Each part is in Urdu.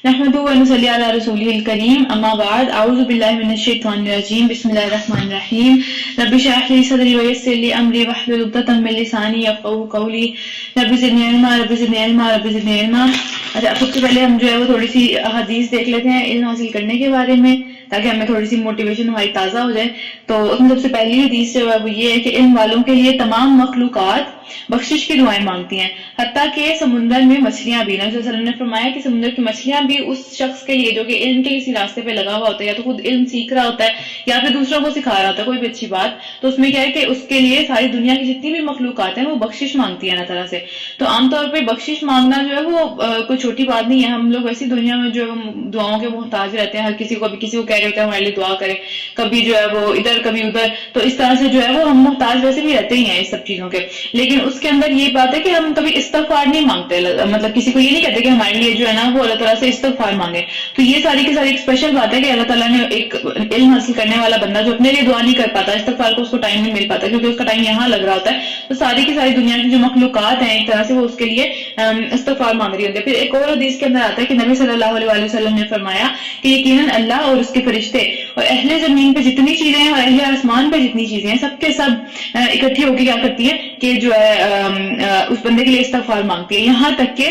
نحمدہ و نصلی علی رسولہ الکریم اما بعد اعوذ باللہ من الشیطان الرجیم بسم اللہ الرحمن الرحیم رب اشرح لی صدری ویسر لی امری واحلل عقدۃ من لسانی یفقہوا قولی رب زدنی علما رب زدنی علما رب زدنی علما۔ اچھا، سب سے پہلے ہم جو ہے وہ تھوڑی سی حدیث دیکھ لیتے ہیں علم حاصل کرنے کے بارے میں، تاکہ ہمیں تھوڑی سی موٹیویشن ہماری تازہ ہو جائے۔ تو اس میں سب سے پہلی حدیث جو ہے وہ یہ ہے کہ علم والوں کے لیے تمام مخلوقات بخشش کی دعائیں مانگتی ہیں، حتیٰ کہ سمندر میں مچھلیاں بھی۔ نبی صلی اللہ علیہ وسلم نے فرمایا کہ سمندر کی مچھلیاں بھی اس شخص کے لیے جو کہ علم کے کسی راستے پہ لگا ہوا ہوتا ہے، یا تو خود علم سیکھ رہا ہوتا ہے یا پھر دوسروں کو سکھا رہا ہوتا ہے، کوئی بھی اچھی بات، تو اس میں کیا ہے کہ اس کے لیے ساری دنیا کی جتنی بھی مخلوقات ہیں وہ بخشش مانگتی ہیں اللہ تعالیٰ سے۔ تو عام طور پہ بخشش مانگنا جو ہے وہ کوئی چھوٹی بات نہیں ہے۔ ہم لوگ ویسی دنیا میں جو دعاؤں کے محتاج رہتے ہیں، ہر کسی کو کسی کو کہہ رہے ہوتے ہیں ہمارے لیے دعا کرے، کبھی جو ہے وہ ادھر کبھی ادھر، تو اس طرح سے جو ہے وہ ہم محتاج ویسے بھی رہتے ہی ہیں اس سب چیزوں کے۔ لیکن اس کے اندر یہ بات ہے کہ ہم کبھی استغفار نہیں مانگتے، مطلب کسی کو یہ نہیں کہتے کہ ہمارے لیے جو ہے نا وہ اللہ تعالیٰ سے استغفار مانگے۔ تو یہ ساری کی ساری ایک اسپیشل بات ہے کہ اللہ تعالیٰ نے ایک علم حاصل کرنے والا بندہ جو اپنے لیے دعا نہیں کر پاتا، استغفار کو اس کو ٹائم نہیں مل پاتا کیونکہ اس کا ٹائم یہاں لگ رہا ہوتا ہے، تو ساری کی ساری دنیا کی جو مخلوقات ہیں ایک طرح سے وہ اس کے لیے استغفار مانگ رہی ہوتی ہے۔ پھر ایک اور حدیث کے اندر آتا ہے کہ نبی صلی اللہ علیہ وسلم نے فرمایا کہ یقیناً اللہ اور اس کے فرشتے اور اہل زمین پہ جتنی چیزیں ہیں اور اہل آسمان پہ جتنی چیزیں ہیں سب کے سب اکٹھی ہو کے کیا کرتی ہیں کہ جو ہے اس بندے کے لیے استغفار مانگتی ہے، یہاں تک کہ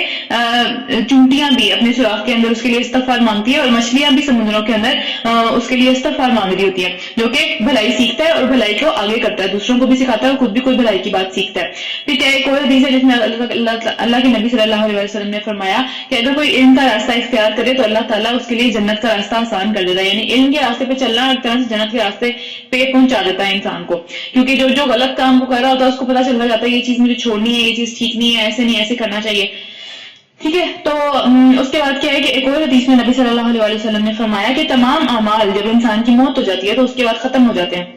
چونٹیاں بھی اپنے سوراخ کے اندر اس کے لیے استغفار مانگتی ہے، اور مچھلیاں بھی سمندروں کے اندر اس کے لیے استغفار مانگ رہی ہوتی ہیں، جو کہ بھلائی سیکھتا ہے اور بھلائی کو آگے کرتا ہے، دوسروں کو بھی سکھاتا ہے اور خود بھی کوئی بھلائی کی بات سیکھتا ہے۔ پھر کیا ایک اور حدیث ہے جس میں اللہ کے نبی صلی اللہ علیہ وسلم نے فرمایا کہ اگر کوئی علم کا راستہ اختیار کرے تو اللہ تعالیٰ اس کے لیے جنت کا راستہ آسان کر دیتا ہے، یعنی علم کے راستے پہ چلنا ایک طرح سے جنت کے راستے پہ پہنچا دیتا ہے انسان کو، کیونکہ جو غلط کام وہ کر رہا ہوتا ہے اس کو پتا چلتا جاتا ہے یہ چیز مجھے چھوڑنی ہے، یہ چیز ٹھیک نہیں ہے، ایسے نہیں ایسے کرنا چاہیے، ٹھیک ہے۔ تو اس کے بعد کیا ہے کہ ایک اور حدیث میں نبی صلی اللہ علیہ وسلم نے فرمایا کہ تمام اعمال جب انسان کی موت ہو جاتی ہے تو اس کے بعد ختم ہو جاتے ہیں،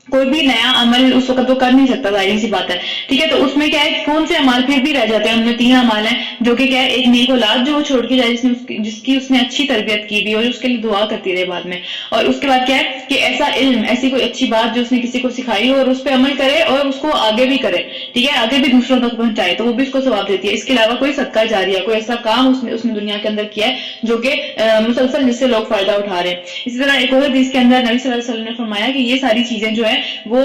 کوئی بھی نیا عمل اس وقت وہ کر نہیں سکتا، ظاہری سی بات ہے، ٹھیک ہے۔ تو اس میں کیا ہے کون سے اعمال پھر بھی رہ جاتے ہیں، ان میں 3 اعمال ہیں جو کہ کیا ہے ایک نیک اولاد جو وہ چھوڑ کے جائے جس کی اس نے اچھی تربیت کی بھی اور اس کے لیے دعا کرتی رہے بعد میں، اور اس کے بعد کیا ہے کہ ایسا علم، ایسی کوئی اچھی بات جو اس نے کسی کو سکھائی ہو اور اس پہ عمل کرے اور اس کو آگے بھی کرے، ٹھیک ہے، آگے بھی دوسروں تک پہنچائے تو وہ بھی اس کو ثواب دیتی ہے۔ اس کے علاوہ کوئی صدقہ جاریہ، کوئی ایسا کام اس نے دنیا کے اندر کیا ہے جو کہ مسلسل جس سے لوگ فائدہ اٹھا رہے ہیں۔ اسی طرح ایک اور حدیث کے اندر نبی صلی اللہ علیہ وسلم نے فرمایا کہ یہ ساری چیزیں جو ہے وہ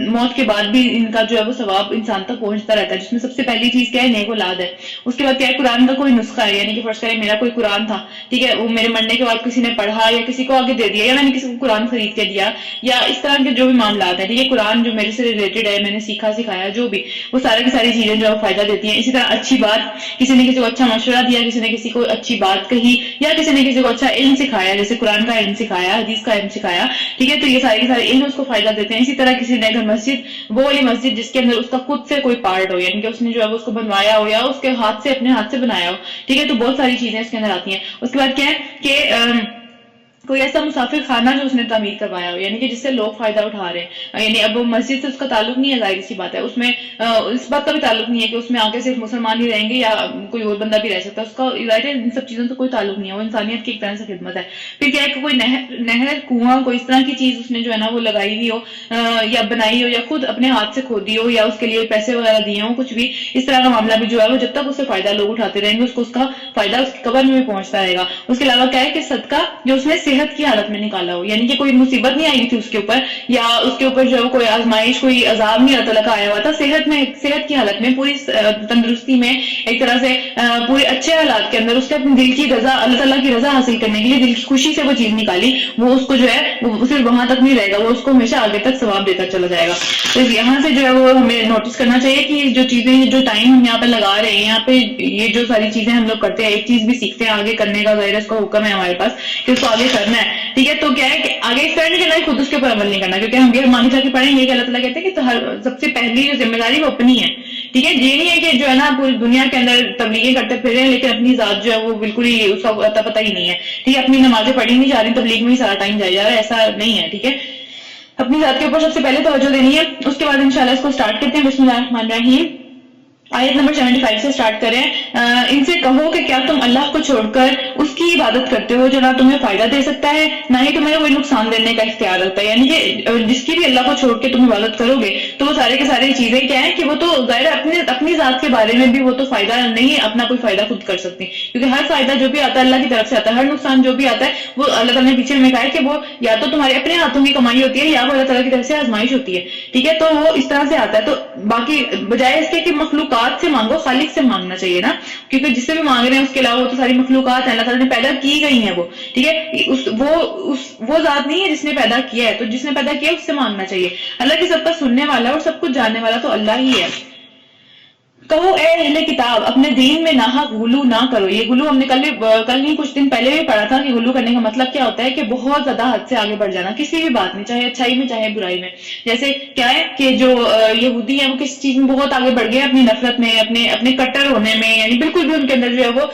موت کے بعد بھی ان کا جو ہے وہ ثواب انسان تک پہنچتا رہتا ہے، جس میں سب سے پہلی چیز کیا ہے نیک اولاد ہے، اس کے بعد کیا ہے قرآن کا کوئی نسخہ ہے، یعنی کہ فرض کریں میرا کوئی قرآن تھا، ٹھیک ہے، وہ میرے مرنے کے بعد کسی نے پڑھا یا کسی کو آگے دے دیا یا میں نے کسی کو قرآن خرید کے دیا یا اس طرح کے جو بھی معاملات ہیں، ٹھیک ہے، قرآن جو میرے سے ریلیٹڈ ہے، میں نے سیکھا سکھایا جو بھی، وہ ساری کی ساری چیزیں جو ہے فائدہ دیتی ہیں۔ اسی طرح اچھی بات، کسی نے کسی کو اچھا مشورہ دیا، کسی نے کسی کو اچھی بات کہی یا کسی نے کسی کو اچھا علم سکھایا، جیسے قرآن کا علم سکھایا، حدیث کا علم سکھایا، ٹھیک ہے، تو یہ سارے کے سارے علم اس کو فائدہ دیتے ہیں۔ اسی طرح کسی نے اگر مسجد، وہ والی مسجد جس کے اندر اس کا خود سے کوئی پارٹ ہو، یعنی کہ اس نے جو ہے اس کو بنوایا ہو یا اس کے ہاتھ سے اپنے ہاتھ سے بنایا ہو، ٹھیک ہے، تو بہت ساری چیزیں اس کے اندر آتی ہیں۔ اس کے بعد کیا ہے کہ کوئی ایسا مسافر خانہ جو اس نے تعمیر کروایا ہو، یعنی کہ جس سے لوگ فائدہ اٹھا رہے ہیں، یعنی اب وہ مسجد سے اس کا تعلق نہیں ہے، ظاہر سی بات ہے، اس میں اس بات کا بھی تعلق نہیں ہے کہ اس میں آگے صرف مسلمان ہی رہیں گے یا کوئی اور بندہ بھی رہ سکتا ہے، اس کا ظاہر ہے ان سب چیزوں سے کوئی تعلق نہیں ہے، وہ انسانیت کی ایک طرح سے خدمت ہے۔ پھر کیا ہے کہ کوئی نہر، کنواں، کوئی اس طرح کی چیز اس نے جو ہے نا وہ لگائی ہوئی ہو یا بنائی ہو یا خود اپنے ہاتھ سے کھودی ہو یا اس کے لیے پیسے وغیرہ دیے ہوں، کچھ بھی اس طرح کا معاملہ بھی جو ہے وہ جب تک اس سے فائدہ لوگ اٹھاتے رہیں گے اس کا فائدہ اس کی قبر میں بھی پہنچتا رہے گا۔ اس کے علاوہ کیا ہے کہ صدقہ جو اس نے صحت کی حالت میں نکالا ہو، یعنی کہ کوئی مصیبت نہیں آئی تھی اس کے اوپر یا اس کے اوپر جو ہے کوئی آزمائش، کوئی عذاب نہیں اللہ تعالیٰ کا آیا ہوا تھا، صحت کی حالت میں، پوری تندرستی میں، ایک طرح سے پورے اچھے حالات کے اندر اس نے اپنے دل کی رضا، اللہ تعالیٰ کی رضا حاصل کرنے کے لیے دل کی خوشی سے وہ چیز نکالی، وہ اس کو جو ہے وہ صرف وہاں تک نہیں رہے گا، وہ اس کو ہمیشہ آگے تک ثواب دیتا چلا جائے گا۔ تو یہاں سے جو ہے وہ ہمیں نوٹس کرنا چاہیے کہ جو چیزیں، جو ٹائم ہم یہاں پہ لگا رہے ہیں، یہاں پہ یہ جو ساری چیزیں ہم لوگ کرتے ہیں، ایک چیز بھی سیکھتے ہیں آگے کرنے کا، ظاہر ہے اس کا حکم ہے ہمارے پاس کہ اس کو آگے کرنا ہے، ٹھیک ہے، تو کیا ہے کہ آگے اسٹینڈ کرنا ہے، خود اس کے اوپر عمل نہیں کرنا، کیونکہ ہم یہ مان کے پڑھیں گے کہ اللہ تعالیٰ کہتے ہیں کہ سب سے پہلی جو ذمہ داری وہ اپنی ہے، ٹھیک ہے، یہ نہیں ہے کہ جو ہے نا پوری دنیا کے اندر تبلیغیں کرتے پھر رہے ہیں لیکن اپنی ذات جو ہے وہ بالکل ہی اس کا اتا پتہ ہی نہیں ہے، ٹھیک ہے، اپنی نمازیں پڑھی نہیں جا رہی، تبلیغ میں ہی سارا ٹائم جائے جا رہا ہے، ایسا نہیں ہے، ٹھیک ہے، اپنی ذات کے اوپر سب سے پہلے توجہ دینی ہے۔ اس کے بعد انشاءاللہ اس کو سٹارٹ کرتے ہیں۔ بسم اللہ الرحمن الرحیم، آیت نمبر 75 سے سٹارٹ کریں۔ ان سے کہو کہ کیا تم اللہ کو چھوڑ کر اس کی عبادت کرتے ہو جو نہ تمہیں فائدہ دے سکتا ہے نہ ہی تمہیں کوئی نقصان دینے کا اختیار رکھتا ہے. یعنی کہ جس کی بھی اللہ کو چھوڑ کے تم عبادت کرو گے تو وہ سارے کے سارے چیزیں کیا ہیں کہ وہ تو ظاہر اپنی ذات کے بارے میں بھی وہ تو فائدہ نہیں اپنا کوئی فائدہ خود کر سکتی, کیونکہ ہر فائدہ جو بھی آتا ہے اللہ کی طرف سے آتا ہے, ہر نقصان جو بھی آتا ہے وہ اللہ تعالیٰ نے پیچھے میں کہا ہے کہ وہ یا تو تمہارے اپنے ہاتھوں کی کمائی ہوتی ہے یا وہ اللہ تعالیٰ کی طرف سے آزمائش ہوتی ہے. ٹھیک ہے, تو وہ اس طرح سے آتا ہے. تو باقی بجائے اس کے کہ مخلوقات سے مانگو, خالق سے مانگنا چاہیے نا, کیونکہ جس سے بھی مانگ رہے ہیں اس کے علاوہ وہ تو ساری مخلوقات ہیں, اللہ تعالیٰ نے پیدا کی گئی ہیں وہ. ٹھیک ہے, وہ ذات نہیں ہے جس نے پیدا کیا ہے, تو جس نے پیدا کیا ہے اس سے مانگنا چاہیے. اللہ کی سب کا سننے والا اور سب کچھ جاننے والا تو اللہ ہی ہے. کہو اے اہل کتاب اپنے دین میں ناحق غلو نہ کرو. یہ غلو ہم نے کل نہیں کچھ دن پہلے بھی پڑھا تھا کہ غلو کرنے کا مطلب کیا ہوتا ہے کہ بہت زیادہ حد سے آگے بڑھ جانا کسی بھی بات میں, چاہے اچھائی میں چاہے برائی میں. جیسے کیا ہے کہ جو یہودی ہیں وہ کس چیز میں بہت آگے بڑھ گئے, اپنی نفرت میں, اپنے کٹر ہونے میں, یعنی بالکل بھی ان کے اندر جو ہے وہ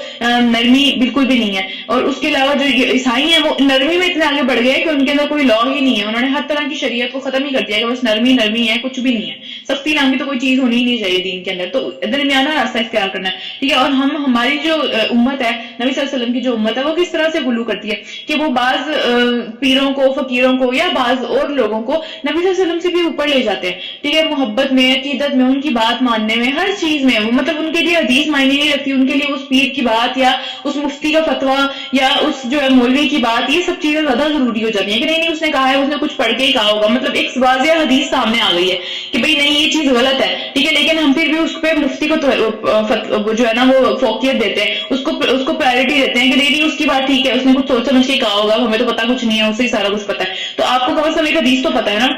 نرمی بالکل بھی نہیں ہے. اور اس کے علاوہ جو عیسائی ہیں وہ نرمی میں اتنے آگے بڑھ گئے کہ ان کے اندر کوئی لا ہی نہیں ہے, انہوں نے ہر طرح کی شریعت کو ختم ہی کر دیا کہ بس نرمی ہے, کچھ بھی نہیں ہے. سختی نام کی تو کوئی چیز ہونی ہی نہیں چاہیے دین کے اندر, تو درمیانہ راستہ اختیار کرنا ہے. ٹھیک ہے, اور ہماری جو امت ہے, نبی صلی اللہ علیہ وسلم کی جو امت ہے, وہ کس طرح سے غلو کرتی ہے کہ وہ بعض پیروں کو, فقیروں کو یا بعض اور لوگوں کو نبی صلی اللہ علیہ وسلم سے بھی اوپر لے جاتے ہیں. ٹھیک ہے, محبت میں, عقیدت میں, ان کی بات ماننے میں, ہر چیز میں. وہ مطلب ان کے لیے حدیث معنی نہیں رکھتی, ان کے لیے اس پیر کی بات یا اس مفتی کا فتویٰ یا اس جو ہے مولوی کی بات, یہ سب چیزیں زیادہ ضروری ہو جاتی ہیں کہ نہیں اس نے کہا ہے, اس نے کچھ پڑھ کے ہی کہا ہوگا. مطلب ایک واضح حدیث سامنے آ گئی ہے کہ بھئی نہیں یہ چیز غلط ہے. ٹھیک ہے, لیکن ہم پھر بھی اس پہ مفتی کو جو ہے نا وہ فوقیت دیتے ہیں, اس کو پرائرٹی دیتے ہیں کہ نہیں اس کی بات ٹھیک ہے, اس نے کچھ سوچ سمجھ کے کہا ہوگا, ہمیں تو پتا کچھ نہیں ہے, اسے ہی سارا کچھ پتا ہے. تو آپ کو کم از کم ایک حدیث تو پتا ہے نا,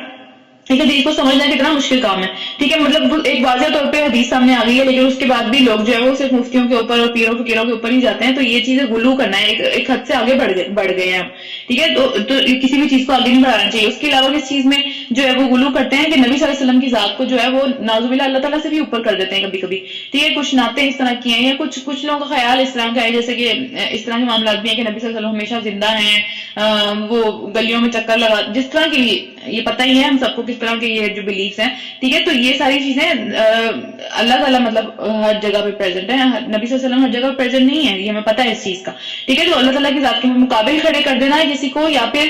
ایک حدیث کو سمجھنا کتنا مشکل کام ہے. ٹھیک ہے, مطلب ایک واضح طور پہ حدیث سامنے آ گئی ہے, لیکن اس کے بعد بھی لوگ جو ہے وہ صرف مفتیوں کے اوپر اور پیروں فقیروں کے اوپر ہی جاتے ہیں. تو یہ چیزیں غلو کرنا ہے, ایک حد سے آگے بڑھ گئے ہیں ہم. ٹھیک ہے, تو کسی بھی چیز کو آگے نہیں بڑھانا چاہیے. اس کے علاوہ کس چیز میں جو ہے وہ غلو کرتے ہیں کہ نبی صلی اللہ علیہ وسلم کی ذات کو جو ہے وہ نعوذ باللہ اللہ تعالیٰ سے بھی اوپر کر دیتے ہیں کبھی کبھی. ٹھیک ہے, کچھ نعتیں اس طرح کی ہیں یا کچھ لوگوں کا خیال اس طرح کا ہے, جیسے کہ اس طرح کے معاملات بھی ہیں کہ نبی صلی اللہ علیہ وسلم ہمیشہ زندہ ہیں, وہ گلیوں میں چکر لگا, جس طرح کی یہ پتہ ہی ہے ہم سب کو کس طرح کے یہ جو بلیفس ہیں. ٹھیک ہے, تو یہ ساری چیزیں اللہ تعالیٰ مطلب ہر جگہ پہ پریزنٹ ہے, نبی صلی اللہ علیہ وسلم ہر جگہ پریزنٹ نہیں ہے, یہ ہمیں پتہ ہے اس چیز کا. ٹھیک ہے, تو اللہ تعالیٰ کی ذات کے مقابل کھڑے کر دینا ہے کسی کو یا پھر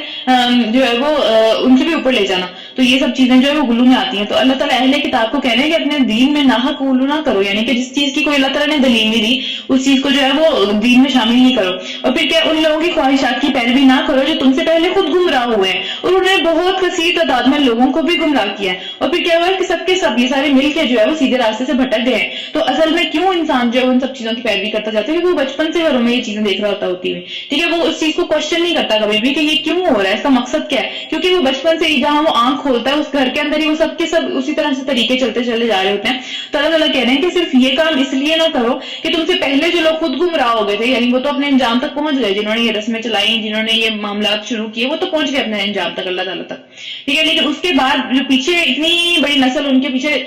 جو ہے وہ ان سے بھی اوپر لے جانا, تو یہ سب چیزیں جو ہے وہ غلو میں آتی ہیں. تو اللہ تعالیٰ اہل کتاب کو کہہ رہے ہیں کہ اپنے دین میں ناحق غلو نہ کرو, یعنی کہ جس چیز کی کوئی اللہ تعالیٰ نے دلیل نہیں دی اس چیز کو جو ہے وہ دین میں شامل نہیں کرو. اور پھر کیا ان لوگوں کی خواہشات کی پیروی نہ کرو جو تم سے پہلے خود گمراہ ہوئے ہیں, اور انہوں نے بہت کثیر تعداد میں لوگوں کو بھی گمراہ کیا ہے. اور پھر کیا ہوا ہے کہ سب کے سب یہ سارے مل کے جو ہے وہ سیدھے راستے سے بھٹک گئے ہیں. تو اصل میں کیوں انسان جو ہے ان سب چیزوں کی پیروی کرتا جاتا ہے, کیونکہ وہ بچپن سے گھروں میں یہ چیزیں دیکھ رہا ہوتی ہے. ٹھیک ہے, وہ اس چیز کو کوشچن نہیں کرتا کبھی بھی کہ یہ کیوں ہو رہا ہے, اس کا مقصد کیا ہے, کیونکہ وہ بچپن سے ہی جہاں وہ آنکھ کھولتا ہے اس گھر کے اندر ہی وہ سب کے سب اسی طرح سے طریقے چلتے چلے جا رہے ہوتے ہیں. تو اللہ تعالیٰ کہہ رہے ہیں کہ صرف یہ کام اس لیے نہ کرو کہ تم سے پہلے جو لوگ خود گمراہ ہو گئے تھے, یعنی وہ تو اپنے انجام تک پہنچ گئے, جنہوں نے یہ رسمیں چلائی, جنہوں نے یہ معاملات شروع کیے, وہ تو پہنچ گئے اپنے انجام تک اللہ تعالیٰ تک. ٹھیک ہے, لیکن اس کے بعد جو پیچھے اتنی بڑی نسل ان کے پیچھے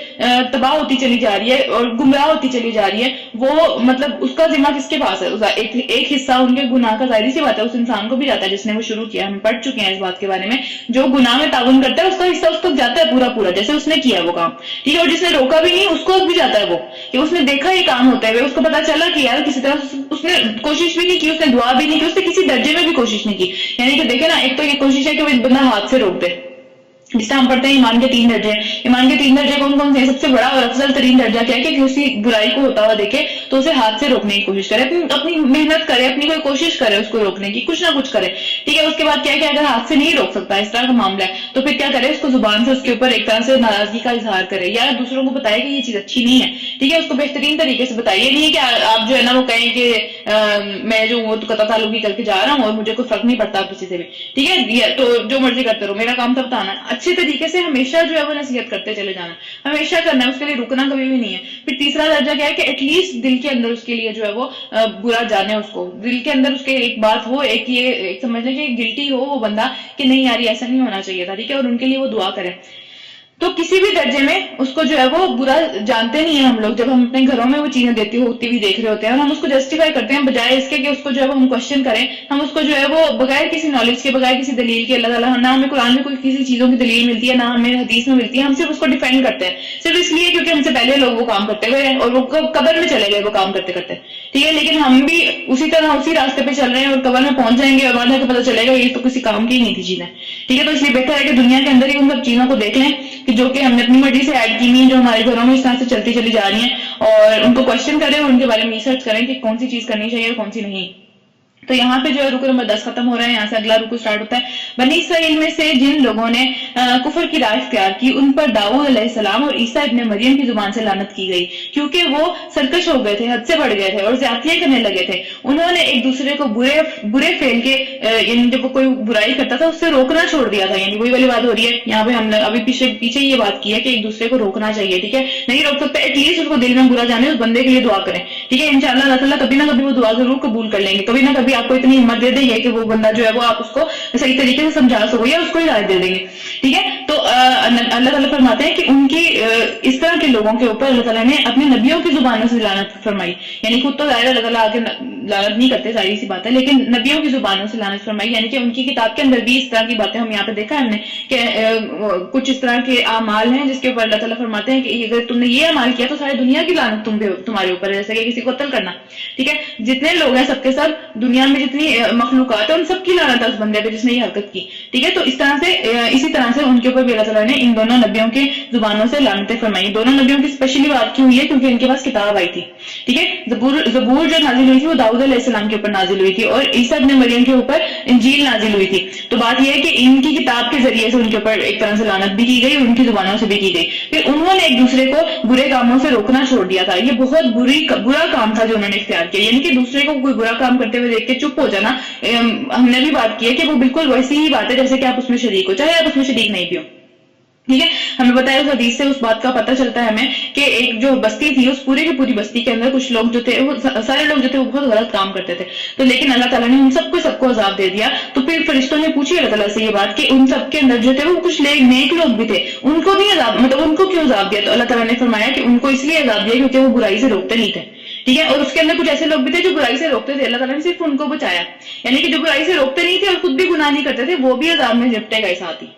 تباہ ہوتی چلی جا رہی ہے اور گمراہ ہوتی چلی جا رہی ہے, وہ مطلب اس کا ذمہ کس کے پاس ہے؟ ایک حصہ ان کے گناہ کا ظاہری سی بات ہے اس انسان کو بھی جاتا ہے جس نے وہ شروع کیا. ہم پڑھ چکے ہیں اس بات کے بارے میں, جو گناہ میں تعاون کرتا ہے اس کا حصہ اس تک جاتا ہے پورا جیسے اس نے کیا وہ کام. ٹھیک ہے, اور جس نے روکا بھی نہیں اس کو بھی جاتا ہے وہ, کہ اس نے دیکھا یہ کام ہوتا ہے, اس کو پتا چلا کہ یار کسی طرح اس نے کوشش بھی نہیں کی, اس نے دعا بھی نہیں کی, اس نے کسی درجے میں بھی کوشش نہیں کی. یعنی کہ دیکھیں نا, ایک تو یہ کوشش ہے کہ وہ بندہ ہاتھ سے روک دے, جس طرح ہم پڑھتے ہیں ایمان کے 3 درجے. ایمان کے 3 درجے کون کون سے ہیں؟ سب سے بڑا اور افضل ترین درجہ کیا ہے کہ کسی برائی کو ہوتا ہوا دیکھے تو اسے ہاتھ سے روکنے کی کوشش کرے, اپنی محنت کرے, اپنی کوئی کوشش کرے اس کو روکنے کی, کچھ نہ کچھ کرے. ٹھیک ہے, اس کے بعد کیا کہ اگر ہاتھ سے نہیں روک سکتا, اس طرح کا معاملہ ہے, تو پھر کیا کرے, اس کو زبان سے اس کے اوپر ایک طرح سے ناراضگی کا اظہار کرے, یا دوسروں کو بتائے کہ یہ چیز اچھی نہیں ہے. ٹھیک ہے, اس کو بہترین طریقے سے بتائیے, نہیں ہے کہ آپ جو ہے نا وہ کہیں کہ میں جو ہوں تو قطع تعلقی کر کے جا رہا ہوں اور مجھے کوئی فرق نہیں پڑتا کسی سے بھی. ٹھیک ہے, تو جو مرضی کرتے رہو, میرا کام تو بتانا ہے. اچھے طریقے سے ہمیشہ جو ہے وہ نصیحت کرتے چلے جانا, ہمیشہ کرنا ہے, اس کے لیے رکنا کبھی بھی نہیں ہے. پھر تیسرا درجہ کیا ہے کہ ایٹ لیسٹ دل کے اندر اس کے لیے جو ہے وہ برا جانے, اس کو دل کے اندر اس کے ایک بات ہو, ایک سمجھ لیں کہ گلٹی ہو وہ بندہ کہ نہیں یار ایسا نہیں ہونا چاہیے تھا. ٹھیک ہے, اور ان کے لیے وہ دعا کرے. تو کسی بھی درجے میں اس کو جو ہے وہ برا جانتے نہیں ہیں ہم لوگ. جب ہم اپنے گھروں میں وہ چیزیں ہوتی ہوئی دیکھ رہے ہوتے ہیں اور ہم اس کو جسٹیفائی کرتے ہیں بجائے اس کے کہ اس کو جو ہے وہ ہم کوشچن کریں, ہم اس کو جو ہے وہ بغیر کسی نالج کے, بغیر کسی دلیل کے, اللہ تعالیٰ نہ ہمیں قرآن میں کوئی کسی چیزوں کی دلیل ملتی ہے نہ ہمیں حدیث میں ملتی ہے, ہم صرف اس کو ڈیفینڈ کرتے ہیں صرف اس لیے کیونکہ ہم سے پہلے لوگ وہ کام کرتے ہوئے اور وہ قبر میں چلے گئے وہ کام کرتے کرتے, ٹھیک ہے. لیکن ہم بھی اسی طرح اسی راستے پہ چل رہے ہیں اور قبر میں پہنچ جائیں گے اور بعد میں پتہ چلے گا یہ تو کسی کام کی ہی نہیں تھی چیزیں, ٹھیک ہے. تو اس لیے بہتر ہے کہ دنیا کے اندر ہی ان سب چیزوں کو دیکھ لیں کہ جو کہ ہم نے اپنی مرضی سے ایڈ کی ہوئی ہیں, جو ہمارے گھروں میں اس طرح سے چلتی چلی جا رہی ہیں, اور ان کو کوشچن کریں اور ان کے بارے میں ریسرچ کریں کہ کون سی چیز کرنی چاہیے اور کون سی نہیں. تو یہاں پہ جو ہے رکو نمبر 10 ختم ہو رہا ہے, یہاں سے اگلا رکو سٹارٹ ہوتا ہے. بنی اسرائیل میں سے جن لوگوں نے کفر کی راہ اختیار کی ان پر داؤد علیہ السلام اور عیسیٰ ابن مریم کی زبان سے لعنت کی گئی, کیونکہ وہ سرکش ہو گئے تھے, حد سے بڑھ گئے تھے اور زیادتیاں کرنے لگے تھے. انہوں نے ایک دوسرے کو برے فعل کے یعنی جب کوئی برائی کرتا تھا اس سے روکنا چھوڑ دیا تھا. یعنی وہی والی بات ہو رہی ہے یہاں پہ, ہم نے ابھی پیچھے یہ بات کی ہے کہ ایک دوسرے کو روکنا چاہیے, ٹھیک ہے. نہیں روک سکتے ایٹ لیسٹ اس کو دل میں برا جانے اس بندے کے لیے دعا کریں, ٹھیک ہے. انشاءاللہ اللہ تعالیٰ کبھی نہ کبھی وہ دعا ضرور قبول کر لیں گے, کبھی نہ کبھی آپ کو اتنی ہمت دے دیں گے کہ وہ بندہ جو ہے وہ آپ اس کو صحیح طریقے سے سمجھا سکو یا اس کو ہدایت دے دیں گے, ٹھیک ہے. تو اللہ تعالیٰ فرماتے ہیں کہ ان کی اس طرح کے لوگوں کے اوپر اللہ تعالیٰ نے اپنے نبیوں کی زبانوں سے لعنت فرمائی. یعنی خود تو ظاہر اللہ تعالیٰ آگے لعنت نہیں کرتے, ظاہری سی بات ہے, لیکن نبیوں کی زبانوں سے لعنت فرمائی. یعنی کہ ان کی کتاب کے اندر بھی اس طرح کی باتیں ہم یہاں پہ دیکھا ہم نے کہ کچھ اس طرح کے اعمال ہیں جس کے اوپر اللہ تعالیٰ فرماتے ہیں کہ اگر تم نے یہ اعمال کیا تو ساری دنیا کی لعنت تمہارے اوپر ہے, جیسے کہ کسی کو قتل کرنا, ٹھیک ہے. جتنے لوگ ہیں سب کے سب دنیا میں جتنی مخلوقات ہیں ان سب کی لعنت ہے اس بندے پہ جس نے یہ حرکت کی, ٹھیک ہے. تو اسی طرح سے ان کے اوپر بھی اللہ تعالیٰ نے ان دونوں نبیوں کی زبانوں سے لعنتیں فرمائی. دونوں نبیوں کی اسپیشلی بات کی ہوئی ہے کیونکہ ان کے پاس کتاب آئی تھی, ٹھیک ہے. زبور جو نازل ہوئی تھی وہ داؤد علیہ السلام کے اوپر نازل ہوئی تھی اور عیسیٰ ابن مریم کے اوپر انجیل نازل ہوئی تھی. تو بات یہ ہے کہ ان کی کتاب کے ذریعے سے ان کے اوپر ایک طرح سے لعنت بھی کی گئی, ان کی زبانوں سے بھی کی گئی. پھر انہوں نے ایک دوسرے کو برے کاموں سے روکنا چھوڑ دیا تھا. یہ بہت برا کام تھا جو انہوں نے اختیار کیا, یعنی کہ دوسرے کو کوئی برا کام کرتے ہوئے دیکھ کے چپ ہو جانا. ہم نے بھی بات کی ہے کہ وہ بالکل ویسی ہی بات ہے جیسے کہ آپ اس میں شریک ہو, چاہے آپ اس میں شریک نہیں بھی ہو, ٹھیک ہے. ہمیں بتایا اس حدیث سے اس بات کا پتہ چلتا ہے ہمیں کہ ایک جو بستی تھی اس پوری کی پوری بستی کے اندر کچھ لوگ جو تھے وہ سارے لوگ جو تھے وہ بہت غلط کام کرتے تھے. تو لیکن اللہ تعالیٰ نے ان سب کو عذاب دے دیا. تو پھر فرشتوں نے پوچھی اللہ تعالیٰ سے یہ بات کہ ان سب کے اندر جو تھے وہ کچھ نیک لوگ بھی تھے, ان کو بھی عذاب, مطلب ان کو کیوں عذاب دیا؟ تو اللہ تعالیٰ نے فرمایا کہ ان کو اس لیے عذاب دیا کیونکہ وہ برائی سے روکتے نہیں تھے, ٹھیک ہے. اور اس کے اندر کچھ ایسے لوگ بھی تھے جو برائی سے روکتے تھے, اللہ تعالیٰ نے صرف ان کو بچایا. یعنی کہ جو برائی سے روکتے نہیں تھے اور خود بھی گناہ نہیں کرتے تھے وہ بھی عذاب میں نپٹے گئے ساتھ ہی.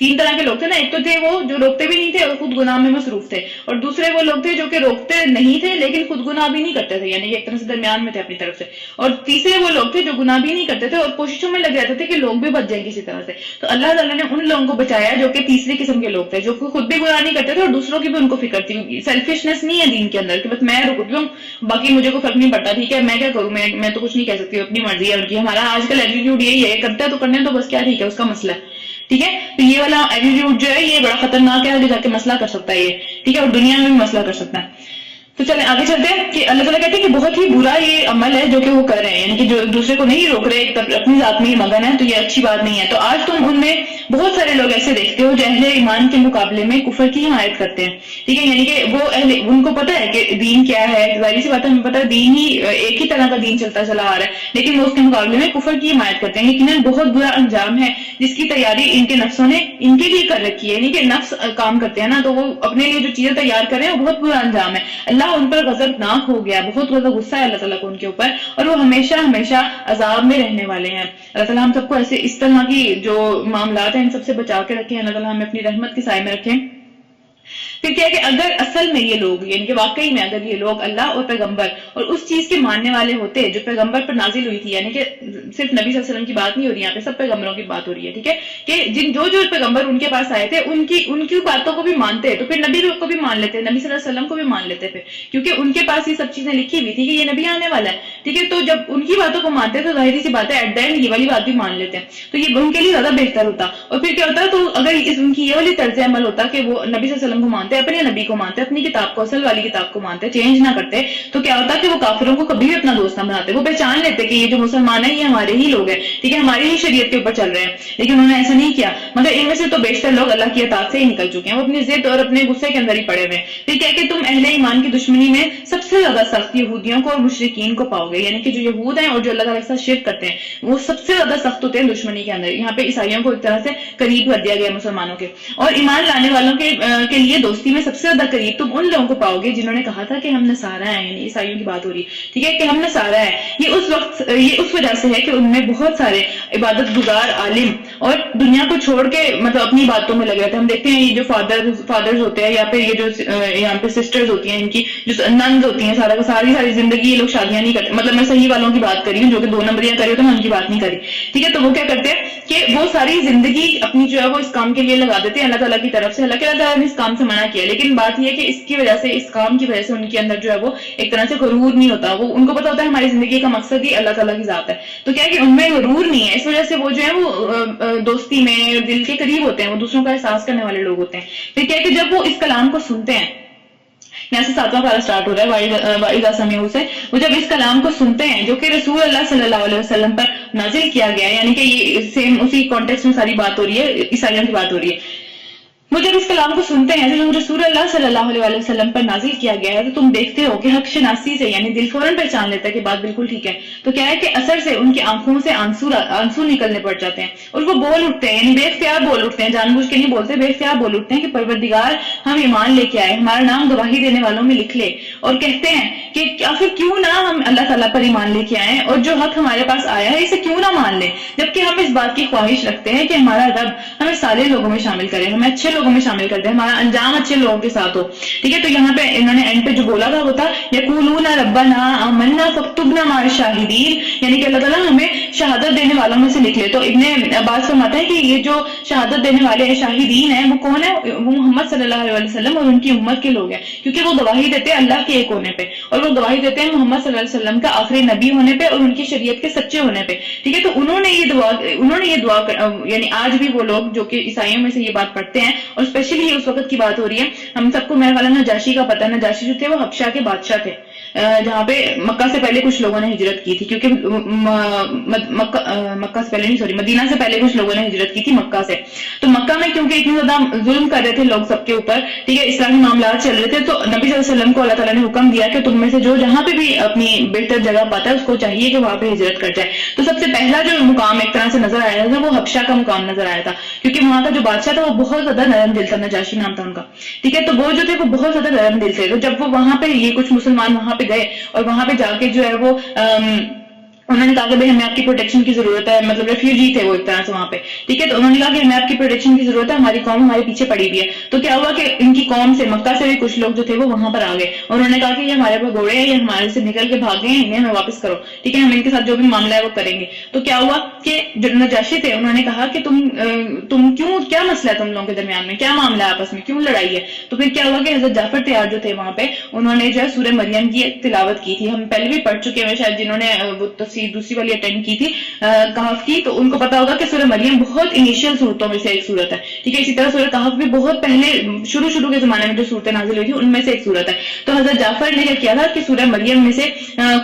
تین طرح کے لوگ تھے نا, ایک تو تھے وہ جو روکتے بھی نہیں تھے اور خود گناہ میں مصروف تھے, اور دوسرے وہ لوگ تھے جو کہ روکتے نہیں تھے لیکن خود گناہ بھی نہیں کرتے تھے, یعنی کہ ایک طرح سے درمیان میں تھے اپنی طرف سے, اور تیسرے وہ لوگ تھے جو گناہ بھی نہیں کرتے تھے اور کوششوں میں لگ رہتے تھے کہ لوگ بھی بچ جائیں کسی طرح سے. تو اللہ تعالیٰ نے ان لوگوں کو بچایا جو کہ تیسری قسم کے لوگ تھے, جو خود بھی گناہ نہیں کرتے تھے اور دوسروں کی بھی ان کو فکر تھی. سیلفشنس نہیں ہے دین کے اندر کہ بس میں رک لوں باقی مجھے کوئی فرق نہیں پڑتا, ٹھیک ہے, میں کیا کروں, میں تو کچھ نہیں کہہ سکتی, اپنی مرضی ہے ان کی. ہمارا آج کل ایٹیٹیوڈ یہی ہے, کرتا ہے تو کرنے تو بس کیا, ٹھیک ہے, اس کا مسئلہ ہے, ٹھیک ہے. تو یہ والا ایٹیٹیوڈ جو ہے یہ بڑا خطرناک ہے, آگے جا کے مسئلہ کر سکتا ہے یہ, ٹھیک ہے, اور دنیا میں بھی مسئلہ کر سکتا ہے. تو چلیں آگے چلتے ہیں کہ اللہ تعالیٰ کہتے ہیں کہ بہت ہی برا یہ عمل ہے جو کہ وہ کر رہے ہیں, یعنی کہ جو دوسرے کو نہیں روک رہے, اپنی ذات میں ہی مگن ہے, تو یہ اچھی بات نہیں ہے. تو آج تم ان میں بہت سارے لوگ ایسے دیکھتے ہو جو اہل ایمان کے مقابلے میں کفر کی حمایت کرتے ہیں, ٹھیک ہے. یعنی کہ وہ ان کو پتہ ہے کہ دین کیا ہے, ظاہری سی بات ہے, ہمیں پتہ ہے دین ہی ایک ہی طرح کا دین چلتا چلا آ رہا ہے, لیکن وہ اس کے مقابلے میں کفر کی حمایت کرتے ہیں. یقیناً بہت برا انجام ہے جس کی تیاری ان کے نفسوں نے ان کے لیے کر رکھی ہے. یعنی کہ نفس کام کرتے ہیں نا, تو وہ اپنے لیے جو چیزیں تیار کریں وہ بہت برا انجام ہے. اللہ ان پر غضب ہو گیا, بہت زیادہ غصہ ہے اللہ تعالیٰ کو ان کے اوپر, اور وہ ہمیشہ عذاب میں رہنے والے ہیں. اللہ تعالیٰ ہم سب کو ایسے اس طرح کی جو معاملات ہیں ان سب سے بچا کے رکھیں, اللہ تعالیٰ ہمیں اپنی رحمت کے سائے میں رکھیں. پھر کیا کہ اگر اصل میں یہ لوگ, یعنی کہ واقعی میں اگر یہ لوگ اللہ اور پیغمبر اور اس چیز کے ماننے والے ہوتے جو پیغمبر پر نازل ہوئی تھی, یعنی کہ صرف نبی صلی اللہ علیہ وسلم کی بات نہیں ہو رہی یہاں پہ, سب پیغمبروں کی بات ہو رہی ہے, ٹھیک ہے, کہ جو پیغمبر ان کے پاس آئے تھے ان کی باتوں کو بھی مانتے, تو پھر نبی کو بھی مان لیتے, نبی صلی اللہ علیہ وسلم کو بھی مان لیتے پھر, کیونکہ ان کے پاس یہ سب چیزیں لکھی ہوئی تھی کہ یہ نبی آنے والا ہے, ٹھیک ہے. تو جب ان کی باتوں کو مانتے تو ظاہری سی بات ہے ایٹ دا اینڈ یہ والی بات بھی مان لیتے ہیں, تو یہ ان کے لیے زیادہ بہتر ہوتا. اور پھر کیا ہوتا, تو اگر ان کی یہ والی طرز عمل ہوتا کہ وہ نبی صلی اللہ علیہ وسلم کو مانتے مانتے, اپنے نبی کو مانتے, اپنی کتاب کو, اصل والی کتاب کو مانتے, چینج نہ کرتے, تو کیا ہوتا کہ وہ کافروں کو کبھی بھی اپنا دوست نہ بناتے. وہ پہچان لیتے کہ یہ جو مسلمان ہیں یہ ہمارے ہی لوگ ہیں, ٹھیک ہے, ہماری ہی شریعت کے اوپر چل رہے ہیں, لیکن انہوں نے ایسا نہیں کیا. مگر ان میں سے تو بیشتر لوگ اللہ کی اطاعت سے ہی نکل چکے ہیں, وہ اپنی ضد اور اپنے غصے کے اندر ہی پڑے ہوئے ہیں. پھر کیا کہ تم اہل ایمان کی دشمنی میں سب سے زیادہ سخت یہودیوں کو اور مشرکین کو پاؤ گے, یعنی کہ جو یہود ہیں اور جو اللہ تعالیٰ کے ساتھ شرک کرتے ہیں وہ سب سے زیادہ سخت ہوتے ہیں دشمنی کے اندر. یہاں پہ عیسائیوں کو ایک طرح سے قریب کر دیا گیا مسلمانوں کے, اور ایمان لانے والوں کے لیے دوستی میں سب سے زیادہ قریب تم ان لوگوں کو پاؤ گے جنہوں نے کہا تھا کہ ہم نصارہ ہیں, یعنی عیسائیوں کی بات ہو رہی ہے, ٹھیک ہے, کہ ہم نصارہ ہیں. یہ اس وجہ سے ہے کہ ان میں بہت سارے عبادت گزار عالم اور دنیا کو چھوڑ کے مطلب اپنی باتوں میں لگے رہتے ہیں. ہم دیکھتے ہیں یہ جو فادرز ہوتے ہیں یا پھر یہ جو یہاں پہ سسٹرز ہوتی ہیں, ان کی جو ننز ہوتی ہیں, ساری زندگی یہ لوگ شادیاں نہیں کرتے. مطلب میں صحیح والوں کی بات کر رہی ہوں, جو کہ 2 نمبریاں کری تو میں ان کی بات نہیں کری, ٹھیک ہے. تو وہ کیا کرتے ہیں کہ وہ ساری زندگی اپنی جو ہے وہ اس کام کے لیے لگا دیتے ہیں اللہ تعالیٰ کی طرف سے. اللہ تعالیٰ نے اس کام سے منع کیا, لیکن بات یہ ہے کہ اس کی وجہ سے, اس کام کی وجہ سے ان کے اندر جو ہے وہ ایک طرح سے غرور نہیں ہوتا. وہ ان کو پتا ہوتا ہے ہماری زندگی کا مقصد ہی اللہ تعالیٰ کی ذات ہے, تو کیا کہ ان میں غرور نہیں ہے. اس وجہ سے وہ جو ہے وہ دوستی میں دل کے قریب ہوتے ہیں, وہ دوسروں کا احساس کرنے والے لوگ ہوتے ہیں. پھر کیا کہ جب وہ اس کلام کو سنتے ہیں, یہاں سے 7واں پارہ سٹارٹ ہو رہا ہے وَإِذَا سَمِعُوا سے, وہ جب اس کلام کو سنتے ہیں جو کہ رسول اللہ صلی اللہ علیہ وسلم پر نازل کیا گیا ہے, یعنی کہ یہ سیم اسی کانٹیکسٹ میں ساری بات ہو رہی ہے, عیسائیوں کی بات ہو رہی ہے. وہ جب اس کلام کو سنتے ہیں جو رسول اللہ صلی اللہ علیہ وسلم پر نازل کیا گیا ہے, تو تم دیکھتے ہو کہ حق شناسی سے, یعنی دل فوراً پہچان لیتا ہے کہ بات بالکل ٹھیک ہے. تو کیا ہے کہ اثر سے ان کی آنکھوں سے آنسو نکلنے پڑ جاتے ہیں, اور وہ بول اٹھتے ہیں, یعنی بے اختیار بول اٹھتے ہیں, جان بوجھ کے نہیں بولتے, بے اختیار بول اٹھتے ہیں کہ پروردگار ہم ایمان لے کے آئے, ہمارا نام گواہی دینے والوں میں لکھ لے. اور کہتے ہیں کہ آخر کیوں نہ ہم اللہ تعالیٰ پر ایمان لے کے آئیں, اور جو حق ہمارے پاس آیا ہے اسے کیوں نہ مان لیں, جبکہ ہم اس بات کی خواہش رکھتے ہیں کہ ہمارا رب ہمیں صالح لوگوں میں شامل کرے, ہمیں اچھے لوگوں میں شامل کر دے, ہمارا انجام اچھے لوگوں کے ساتھ ہو, ٹھیک ہے. تو یہاں پہ انہوں نے اینڈ پہ جو بولا تھا وہ تھا یقولون ربنا آمنا فاکتبنا مع الشاہدین, یعنی کہ اللہ تعالیٰ ہمیں شہادت دینے والوں میں سے لکھ لے. تو ابن عباس فرماتے ہیں کہ یہ جو شہادت دینے والے ہیں, شاہدین ہیں, وہ کون ہے؟ وہ محمد صلی اللہ علیہ وسلم اور ان کی امت کے لوگ ہیں, کیونکہ وہ گواہی دیتے ہیں اللہ کے ایک ہونے پہ, اور وہ گواہی دیتے ہیں محمد صلی اللہ علیہ وسلم کا آخری نبی ہونے پہ اور ان کی شریعت کے سچے ہونے پہ, ٹھیک ہے. تو انہوں نے یہ دعا یعنی آج بھی وہ لوگ جو کہ عیسائیوں میں سے یہ بات پڑھتے ہیں, اور اسپیشلی اس وقت کی بات ہو رہی ہے, ہم سب کو میرے والا نجاشی کا پتہ ہے. نجاشی جو تھے وہ حبشہ کے بادشاہ تھے, جہاں پہ مکہ سے پہلے کچھ لوگوں نے ہجرت کی تھی, کیونکہ مکہ سے پہلے نہیں, سوری, مدینہ سے پہلے کچھ لوگوں نے ہجرت کی تھی مکہ سے. تو مکہ میں کیونکہ اتنی زیادہ ظلم کر رہے تھے لوگ سب کے اوپر, ٹھیک ہے, اسلامی معاملات چل رہے تھے, تو نبی صلی اللہ علیہ وسلم کو اللہ تعالیٰ نے حکم دیا کہ تم میں سے جو جہاں پہ بھی اپنی بہتر جگہ پاتا ہے اس کو چاہیے کہ وہاں پہ ہجرت کر جائے. تو سب سے پہلا جو مقام ایک طرح سے نظر آیا تھا وہ حبشہ کا مقام نظر آیا تھا, کیونکہ وہاں کا جو بادشاہ تھا وہ بہت زیادہ نرم دل تھا, نجاشی نام تھا ان کا, ٹھیک ہے. تو وہ جو تھے وہ بہت زیادہ نرم دل تھے. تو جب وہ وہاں پہ یہ کچھ مسلمان وہاں پہ گئے اور وہاں پہ جا کے جو ہے وہ انہوں نے کہا کہ بھائی ہمیں آپ کی پروٹیکشن کی ضرورت ہے, مطلب ریفیوجی تھے وہ ایک طرح سے وہاں پہ, ٹھیک ہے. تو انہوں نے کہا کہ ہمیں آپ کی پروٹیکشن کی ضرورت ہے, ہماری قوم ہمارے پیچھے پڑی ہوئی ہے. تو کیا ہوا کہ ان کی قوم سے, مکہ سے بھی کچھ لوگ جو تھے وہ وہاں پر آ گئے, اور انہوں نے کہا کہ یہ ہمارے پاس گھوڑے ہیں, یہ ہمارے سے نکل کے بھاگ گئے ہیں, انہیں ہمیں واپس کرو, ٹھیک ہے, ہم ان کے ساتھ جو بھی معاملہ ہے وہ کریں گے. تو کیا ہوا کہ جو نجاشی تھے انہوں نے کہا کہ تم کیوں, کیا مسئلہ ہے تم لوگوں کے درمیان میں, کیا معاملہ ہے آپس میں, کیوں لڑائی ہے. تو پھر کیا ہوا کہ حضرت جعفر تیار جو تھے وہاں پہ, انہوں نے جو ہے سورہ مریم کی تلاوت کی تھی. ہم پہلے بھی پڑھ چکے ہیں شاید, جنہوں نے وہ تفسیر دوسری والی اٹینڈ کی تھی کہف کی, تو ان کو پتا ہوگا کہ سورہ مریم بہت انیشیل صورتوں میں سے ایک صورت ہے, ٹھیک ہے. اسی طرح سورہ کہف بھی بہت پہلے شروع کے زمانے میں جو صورتیں نازل ہوئی تھی ان میں سے ایک صورت ہے. تو حضرت جعفر نے کیا کیا تھا کہ سورہ مریم میں سے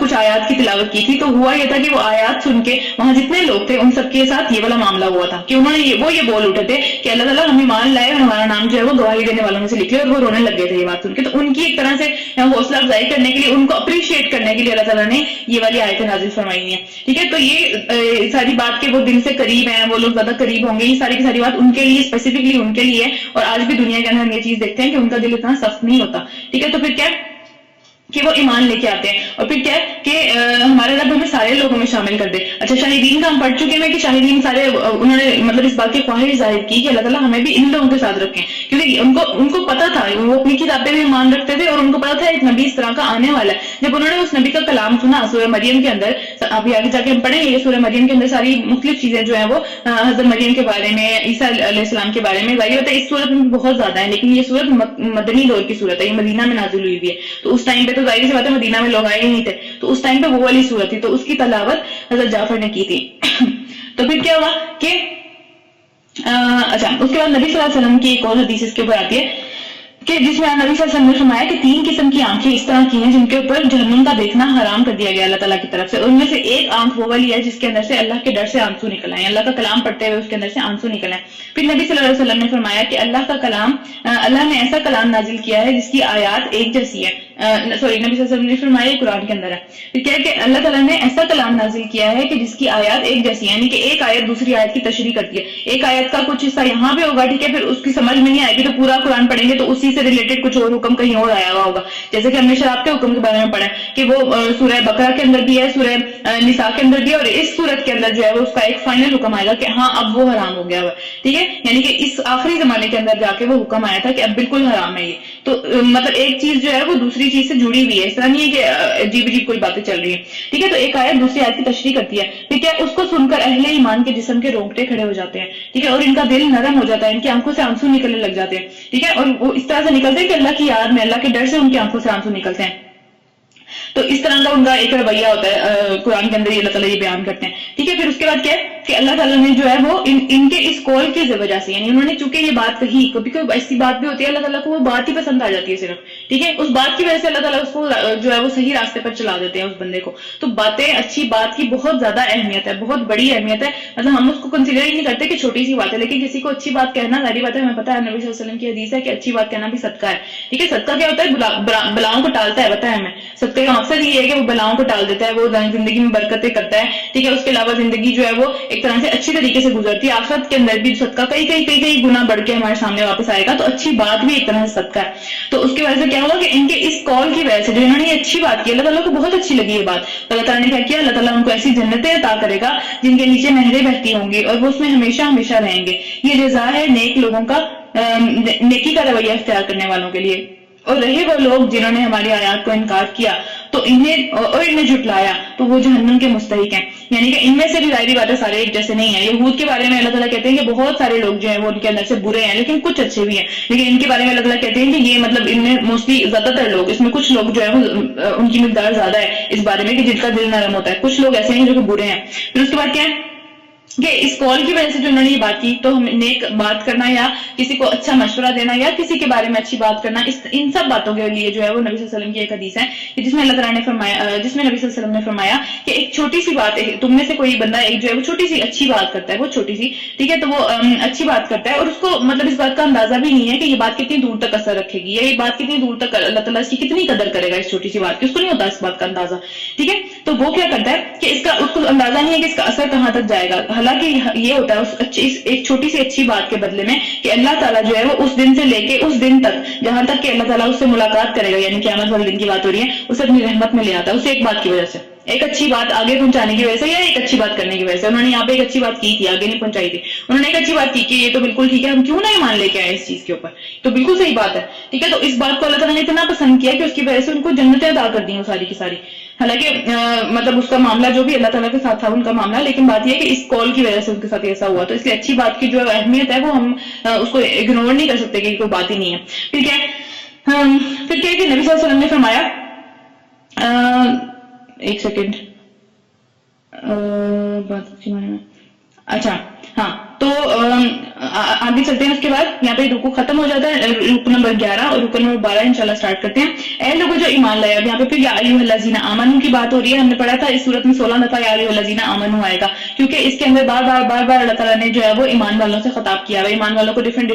کچھ آیات کی تلاوت کی تھی. تو ہوا یہ تھا کہ وہ آیات سن کے وہاں جتنے لوگ تھے ان سب کے ساتھ یہ والا معاملہ ہوا تھا کہ انہوں نے یہ بول اٹھے تھے کہ اللہ تعالیٰ ہمیں مان لائے اور ہمارا نام جو ہے وہ گواہی دینے والوں میں سے لکھے, اور وہ رونے لگ گئے تھے یہ بات سن کے. تو ان کی ایک طرح سے حوصلہ افزائی کرنے کے لیے, ان کو اپریشیٹ کرنے کے لیے اللہ تعالیٰ نے یہ والی آیتیں نازل فرمائی ہیں, ٹھیک ہے. تو یہ ساری بات کہ وہ دل سے قریب ہیں, وہ لوگ زیادہ قریب ہوں گے, یہ ساری کی ساری بات ان کے لیے, اسپیسیفکلی ان کے لیے ہے. اور آج بھی دنیا کے اندر ہم یہ چیز دیکھتے ہیں کہ ان کا دل اتنا سخت نہیں ہوتا, ٹھیک ہے. تو پھر کیا کہ وہ ایمان لے کے آتے ہیں, اور پھر کیا کہ ہمارے رب ہمیں سارے لوگوں میں شامل کر دے. اچھا, شاہدین کا ہم پڑھ چکے ہیں کہ شاہدین سارے انہوں نے مطلب اس بات کی خواہش ظاہر کی کہ اللہ تعالیٰ ہمیں بھی ان لوگوں کے ساتھ رکھیں, کیونکہ ان کو پتا تھا, وہ اپنی کتابیں بھی مان رکھتے تھے, اور ان کو پتا تھا ایک نبی اس طرح کا آنے والا ہے. جب انہوں نے اس نبی کا کلام سنا سورہ مریم کے اندر, ابھی آگے جا کے ہم پڑھیں گے سورہ مریم کے اندر ساری مختلف چیزیں جو ہیں وہ حضرت مریم کے بارے میں, عیسیٰ علیہ السلام کے بارے میں, ظاہر ہوتا ہے اس صورت میں بہت زیادہ ہے, لیکن یہ صورت مدنی دور کی صورت ہے, یہ مدینہ میں نازل ہوئی ہوئی ہے. تو اس ٹائم پہ تو ظاہر سی بات ہے مدینہ میں لوگ آئے ہی نہیں تھے, تو اس ٹائم پہ وہ والی صورت تھی, تو اس کی تلاوت حضرت جعفر نے کی تھی. تو پھر کیا ہوا کہ اچھا, اس کے بعد نبی صلی اللہ علیہ وسلم کی ایک اور حدیث اس کے اوپر آتی ہے کہ جس میں نبی صلی اللہ علیہ وسلم نے فرمایا کہ 3 قسم کی آنکھیں اس طرح کی ہیں جن کے اوپر جہنم کا دیکھنا حرام کر دیا گیا اللہ تعالیٰ کی طرف سے. ان میں سے ایک آنکھ وہ والی ہے جس کے اندر سے اللہ کے ڈر سے آنسو نکل آئے, اللہ کا کلام پڑھتے ہوئے اس کے اندر سے آنسو نکل آئے. پھر نبی صلی اللہ علیہ وسلم نے فرمایا کہ اللہ نے ایسا کلام نازل کیا ہے جس کی آیات ایک جیسی ہے. نبی صلی اللہ علیہ وسلم نے فرمایا یہ قرآن کے اندر ہے. پھر کیا کہ اللہ تعالیٰ نے ایسا کلام نازل کیا ہے کہ جس کی آیات ایک جیسی ہے, یعنی کہ ایک آیت دوسری آیت کی تشریح کرتی ہے. ایک آیت کا کچھ حصہ یہاں پہ ہوگا, ٹھیک ہے, پھر اس کی سمجھ میں نہیں آئے گی تو پورا قرآن پڑھیں گے تو اسی سے ریلیٹڈ کچھ اور حکم کہیں اور آیا ہوا ہوگا. جیسے کہ ہم نے شراب کے حکم کے بارے میں پڑھا ہے کہ وہ سورہ بقرہ کے اندر بھی ہے, سورہ نساء کے اندر بھی ہے, اور اس صورت کے اندر جو ہے وہ اس کا ایک فائنل حکم آئے گا کہ ہاں اب وہ حرام ہو گیا ہوا, ٹھیک ہے, یعنی کہ اس آخری زمانے کے اندر جا کے وہ حکم آیا تھا کہ اب بالکل حرام ہے یہ. تو مطلب ایک چیز جو ہے وہ دوسری چیز سے جڑی ہوئی ہے, اس طرح نہیں ہے کہ عجیب عجیب کوئی باتیں چل رہی ہیں, ٹھیک ہے. تو ایک آیت دوسری آیت کی تشریح کرتی ہے, ٹھیک ہے, اس کو سن کر اہل ایمان کے جسم کے رونگٹے کھڑے ہو جاتے ہیں, ٹھیک ہے, اور ان کا دل نرم ہو جاتا ہے, ان کی آنکھوں سے آنسو نکلنے لگ جاتے ہیں, ٹھیک ہے, اور وہ اس طرح سے نکلتے ہیں کہ اللہ کی یاد میں, اللہ کے ڈر سے ان کی آنکھوں سے آنسو نکلتے ہیں. تو اس طرح کا ان کا ایک رویہ ہوتا ہے قرآن کے اندر, اللہ تعالیٰ یہ بیان کرتے ہیں, ٹھیک ہے. پھر اس کے بعد کیا ہے کہ اللہ تعالیٰ نے جو ہے وہ ان کے اس قول کی وجہ سے, یعنی انہوں نے چونکہ یہ بات کہی, کبھی کوئی ایسی بات بھی ہوتی ہے اللہ تعالیٰ کو وہ بات ہی پسند آ جاتی ہے صرف, ٹھیک ہے, اس بات کی وجہ سے اللہ تعالیٰ اس کو جو ہے وہ صحیح راستے پر چلا دیتے ہیں اس بندے کو. تو باتیں, اچھی بات کی بہت زیادہ اہمیت ہے, بہت بڑی اہمیت ہے. مطلب ہم اس کو کنسیڈر ہی نہیں کرتے کہ چھوٹی سی بات ہے, لیکن کسی کو اچھی بات کہنا, ظاہری بات ہے, ہمیں پتا ہے نبی صلی اللہ علیہ وسلم کی حدیث ہے کہ اچھی بات کہنا بھی صدقہ ہے, ٹھیک ہے. صدقہ کیا ہوتا ہے؟ بلاؤں کو ٹالتا ہے, پتا ہے ہمیں. صدقے کا مقصد یہ ہے کہ وہ بلاؤں کو ٹال دیتا ہے, وہ زندگی میں برکتیں کرتا ہے, ٹھیک ہے. اس کے علاوہ زندگی جو ہے وہ ایک طرح سے اچھی طریقے سے گزرتی ہے. آخرت کے اندر بھی صدقہ کئی گنا بڑھ کے ہمارے سامنے واپس آئے گا. تو اچھی بات بھی ایک طرح سے صدقہ ہے. تو اس کی وجہ سے کیا ہوا کہ ان کے اس قول کی وجہ سے جو انہوں نے یہ اچھی بات کی, اللہ تعالیٰ کو بہت اچھی لگی یہ بات. اللہ تعالیٰ نے کیا کیا, اللہ تعالیٰ ان کو ایسی جنتیں عطا کرے گا جن کے نیچے نہریں بہتی ہوں گی, اور وہ اس میں ہمیشہ ہمیشہ رہیں گے. یہ جزا ہے نیک لوگوں کا, نیکی کا رویہ اختیار کرنے والوں کے لیے. اور رہے وہ لوگ جنہوں نے ہماری آیات کو انکار کیا تو انہیں جھٹلایا تو وہ جہنم کے مستحق ہیں. یعنی کہ ان میں سے بھی ظاہری باتیں سارے ایک جیسے نہیں ہیں. یہود کے بارے میں اللہ تعالیٰ کہتے ہیں کہ بہت سارے لوگ جو ہیں وہ ان کے اندر سے برے ہیں, لیکن کچھ اچھے بھی ہیں. لیکن ان کے بارے میں اللہ تعالیٰ کہتے ہیں کہ یہ مطلب ان میں موسٹلی زیادہ تر لوگ, اس میں کچھ لوگ جو ہے وہ ان کی مقدار زیادہ ہے اس بارے میں کہ جن کا دل نرم ہوتا ہے. کچھ لوگ ایسے ہیں جو کہ برے ہیں. پھر اس کے بعد کیا ہے کہ اس کال کی وجہ سے جو انہوں نے یہ بات کی, تو ہم نیک بات کرنا یا کسی کو اچھا مشورہ دینا یا کسی کے بارے میں اچھی بات کرنا, ان سب باتوں کے لیے جو ہے وہ نبی صلی اللہ علیہ وسلم کی ایک حدیث ہے جس میں اللہ تعالیٰ نے فرمایا, جس میں نبی صلی اللہ علیہ وسلم نے فرمایا کہ ایک چھوٹی سی بات, تم میں سے کوئی بندہ ایک جو ہے وہ چھوٹی سی اچھی بات کرتا ہے, وہ چھوٹی سی, ٹھیک ہے, تو وہ اچھی بات کرتا ہے, اور اس کو مطلب اس بات کا اندازہ بھی نہیں ہے کہ یہ بات کتنی دور تک اثر رکھے گی, یا یہ بات کتنی دور تک اللہ تعالیٰ اس کی کتنی قدر کرے گا اس چھوٹی سی بات کی, اس کو نہیں ہوتا اس بات کا اندازہ, ٹھیک ہے. تو وہ کیا کرتا ہے کہ اس کو اندازہ نہیں ہے کہ اس کا اثر کہاں تک جائے گا. حالانکہ یہ ہوتا ہے ایک چھوٹی سی اچھی بات کے بدلے میں کہ اللہ تعالیٰ جو ہے وہ اس دن سے لے کے اس دن تک جہاں تک کہ اللہ تعالیٰ اس سے ملاقات کرے گا, یعنی قیامت والے دن کی بات ہو رہی ہے, اسے اپنی رحمت میں لے آتا ہے, اسے ایک بات کی وجہ سے, ایک اچھی بات آگے پہنچانے کی وجہ سے, یا ایک اچھی بات کرنے کی وجہ سے. انہوں نے یہاں پہ ایک اچھی بات کی تھی, آگے نہیں پہنچائی تھی. انہوں نے ایک اچھی بات کی کہ یہ تو بالکل ٹھیک ہے, ہم کیوں نہ ایمان لے کے آئے اس چیز کے اوپر, تو بالکل صحیح بات ہے, ٹھیک ہے. تو اس بات کو اللہ تعالیٰ نے اتنا پسند کیا کہ اس کی وجہ سے ان کو جنتیں عطا کر دی ساری کی ساری. حالانکہ مطلب اس کا معاملہ جو بھی اللہ تعالیٰ کے ساتھ تھا ان کا معاملہ, لیکن بات یہ ہے کہ اس کال کی وجہ سے ان کے ساتھ ایسا ہوا. تو اس لیے اچھی بات کی جو اہمیت ہے وہ ہم اس کو اگنور نہیں کر سکتے کہ کوئی بات ہی نہیں ہے. ٹھیک ہے. پھر کیا کہ نبی صلی اللہ علیہ وسلم نے فرمایا, ایک سیکنڈ, اچھا ہاں, تو آگے چلتے ہیں. اس کے بعد یہاں پہ رکو ختم ہو جاتا ہے, رکو نمبر 11 اور رکو نمبر 12 انشاءاللہ سٹارٹ کرتے ہیں. اے لوگوں جو ایمان لائے, اب یہاں پہ پھر یا ایھا الذین آمنوا کی بات ہو رہی ہے. ہم نے پڑھا تھا اس صورت میں 16 دفعہ یا ایھا الذین آمنوا آئے گا, کیونکہ اس کے اندر بار بار اللہ تعالیٰ نے جو ہے وہ ایمان والوں سے خطاب کیا ہے, ایمان والوں کو ڈفرینٹ